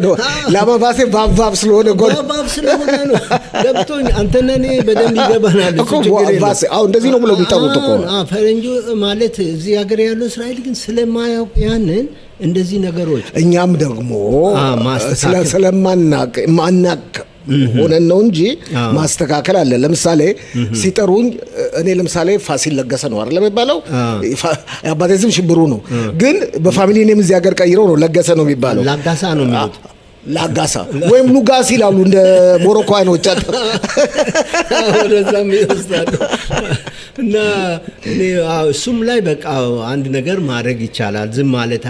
ነው ለማባሴ ባባብ ስለሆነ ነው ገብቶኝ አንተነኔ በደንብ ይገባናል እኮ ዋሴ አሁን እንደዚህ ነው ብሎ ቢጠሩት እኮ ፈረንጆ ማለት እዚህ ሀገር ያለው እስራኤል ግን ስለማያውቅ ያንን እንደዚህ ነገሮች እኛም ደግሞ ስለማናቅ ሆነን ነው እንጂ ማስተካከል አለ ለምሳሌ ሲጠሩኝ እኔ ለምሳሌ ፋሲል ለገሰ ነው አይደል የሚባለው አባቴ ስም ሽብሩ ነው ግን በፋሚሊ ኔም እዚህ ሀገር ቀይረው ነው ለገሰ ነው የሚባለው ላጋሳ ነው የሚሉት ላጋሳ ወይም ሉጋስ ይላሉ እንደ ሞሮኮ አይኖች ወደዛም ይወስዳሉ እና እኔ እሱም ላይ በቃ አንድ ነገር ማድረግ ይቻላል ዝም ማለት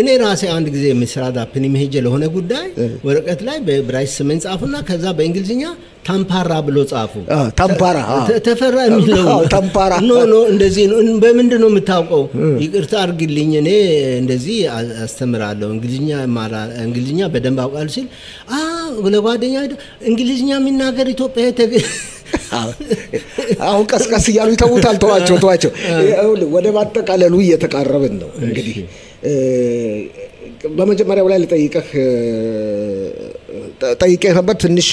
እኔ ራሴ አንድ ጊዜ መስራት አፕኒ መሄጀ ለሆነ ጉዳይ ወረቀት ላይ በብራይስ ስምን ጻፉና ከዛ በእንግሊዝኛ ታምፓራ ብሎ ጻፉ ታምፓራ ተፈራ የሚለው ታምፓራ ኖ እንደዚህ ነው በምንድን ነው የምታውቀው ይቅርታ አድርግልኝ እኔ እንደዚህ አስተምራለሁ እንግሊዝኛ በደንብ አውቃለሁ ሲል ለጓደኛ እንግሊዝኛ የሚናገር ኢትዮጵያ አሁን ቀስቀስ ይያሉ ይተውታል ተዋቸው ወደ ማጠቃለሉ እየተቃረብን ነው እንግዲህ በመጀመሪያው ላይ ጠይቀህ ነበር ትንሽ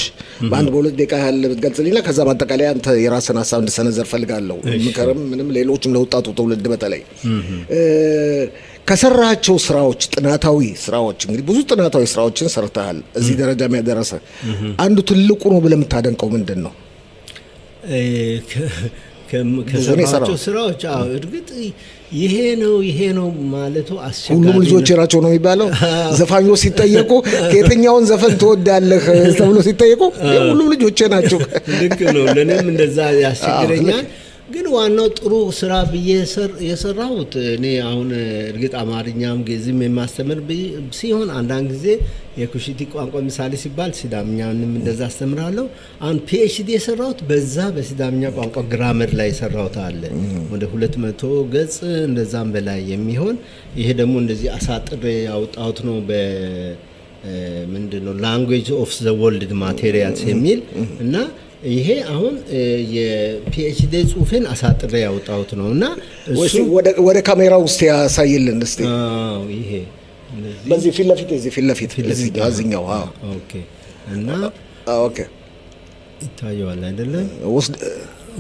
በአንድ በሁለት ደቂቃ ያህል ብትገልጽልኝና ከዛ ማጠቃለያ አንተ የራስን ሐሳብ እንድሰነዘር ፈልጋለሁ ምከረም ምንም ሌሎችም ለወጣቱ ትውልድ በተለይ ከሰራቸው ስራዎች ጥናታዊ ስራዎች እንግዲህ ብዙ ጥናታዊ ስራዎችን ሰርተሃል እዚህ ደረጃ የሚያደርሰ አንዱ ትልቁ ነው ብለህ የምታደንቀው ምንድነው ከሰራቸው ስራዎች እርግጥ ይሄ ነው ማለቱ አስቸጋሪ ሁሉም ልጆች ናቸው ነው የሚባለው ዘፋኞች ሲጠየቁ ከየትኛውን ዘፈን ተወዳለህ ተብሎ ሲጠየቁ ሁሉም ልጆች ናቸው ልክ ነው ለኔም እንደዛ ያስቸግረኛል ግን ዋናው ጥሩ ስራ የሰራሁት እኔ አሁን እርግጥ አማርኛም ግዕዝም የማስተምር ሲሆን አንዳንድ ጊዜ የኩሽቲ ቋንቋ ምሳሌ ሲባል ሲዳምኛንም እንደዛ አስተምራለሁ አሁን PhD የሰራሁት በዛ በሲዳምኛ ቋንቋ ግራመር ላይ የሰራሁት አለ ወደ 200 ገጽ እንደዛም በላይ የሚሆን ይሄ ደግሞ እንደዚህ አሳጥሬ ያወጣሁት ነው ምንድነው language of the world materials የሚል እና ይሄ አሁን የፒኤችዲ ጽሁፍን አሳጥሬ ያወጣሁት ነውና እሱ ወደ ካሜራው ውስጥ ያሳይልን እስቲ ይሄ በዚህ ፊት ለፊት እዚህኛው ኦኬ እና ኦኬ ይታያል አይደለ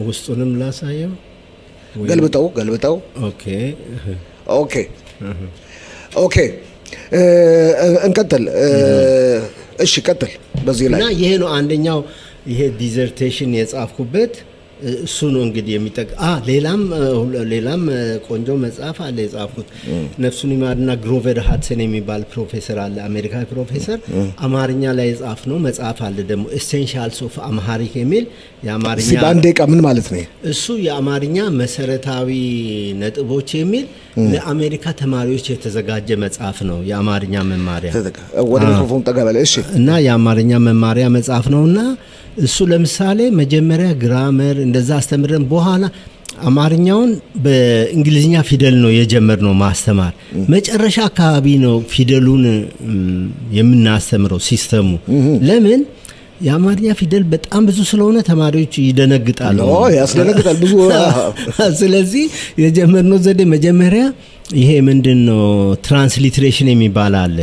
ውስጡንም ላሳየው ገልብጠው ኦኬ እንቀጥል እሺ ቀጥል በዚህ ላይ እና ይሄ ነው አንደኛው ይሄ ዲዘርቴሽን የጻፍኩበት እሱ ነው እንግዲህ ሌላም ቆንጆ መጽሐፍ አለ የጻፍኩት ነፍሱን ይማርና ግሮቨር ሃድሰን የሚባል ፕሮፌሰር አለ አሜሪካዊ ፕሮፌሰር አማርኛ ላይ የጻፍ ነው መጽሐፍ አለ ደግሞ ኤሴንሻልስ ኦፍ አምሃሪክ የሚል የአማርኛ ሲባንዴቃ ምን ማለት ነው እሱ የአማርኛ መሰረታዊ ነጥቦች የሚል ለአሜሪካ ተማሪዎች የተዘጋጀ መጽሐፍ ነው የአማርኛ መማሪያ ወደ ሚክሮፎን ተጋበለ እሺ እና የአማርኛ መማሪያ መጽሐፍ ነውና እሱ ለምሳሌ መጀመሪያ ግራመር እንደዛ አስተምረን በኋላ አማርኛውን በእንግሊዝኛ ፊደል ነው የጀመርነው ማስተማር መጨረሻ አካባቢ ነው ፊደሉን የምናስተምረው ሲስተሙ ለምን የአማርኛ ፊደል በጣም ብዙ ስለሆነ ተማሪዎች ይደነግጣሉ ያስደነግጣል ብዙ ስለዚህ የጀመርነው ዘዴ መጀመሪያ ይሄ ምንድነው ትራንስሊትሬሽን የሚባል አለ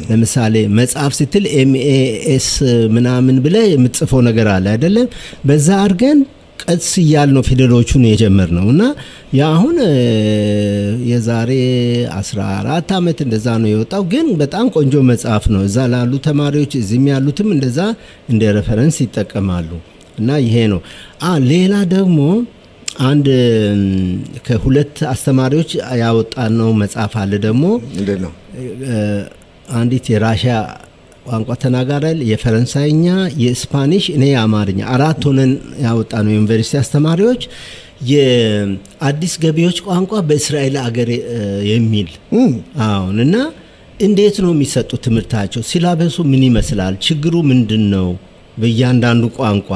ለምሳሌ መጽሐፍ ስትል MAS ምናምን ብለ የምትጽፈው ነገር አለ አይደለም በዛ አርገን ቀስ ይያል ነው ፊደሎቹን የጀመርነውና ያሁን የዛሬ 14 አመት እንደዛ ነው የወጣው ግን በጣም ቆንጆ መጽሐፍ ነው እዛ ላሉ ተማሪዎች እዚህም ያሉትም እንደዛ እንደ ሬፈረንስ ይጠቀማሉ እና ይሄ ነው ሌላ ደግሞ አንድ ከሁለት አስተማሪዎች ያወጣነው መጽሐፍ አለ ደግሞ እንደነው አንዲት የራሺያ ቋንቋ ተናጋሪ የፈረንሳይኛ የስፓኒሽ እኔ የአማርኛ አራት ሆነን ያወጣነው ዩኒቨርሲቲ አስተማሪዎች የአዲስ ገቢዎች ቋንቋ በእስራኤል ሀገር የሚል አሁንና እንዴት ነው የሚሰጡት ትምህርታቸው ሲላበሱ ምን ይመስላል ችግሩ ምንድነው በእያንዳንዱ ቋንቋ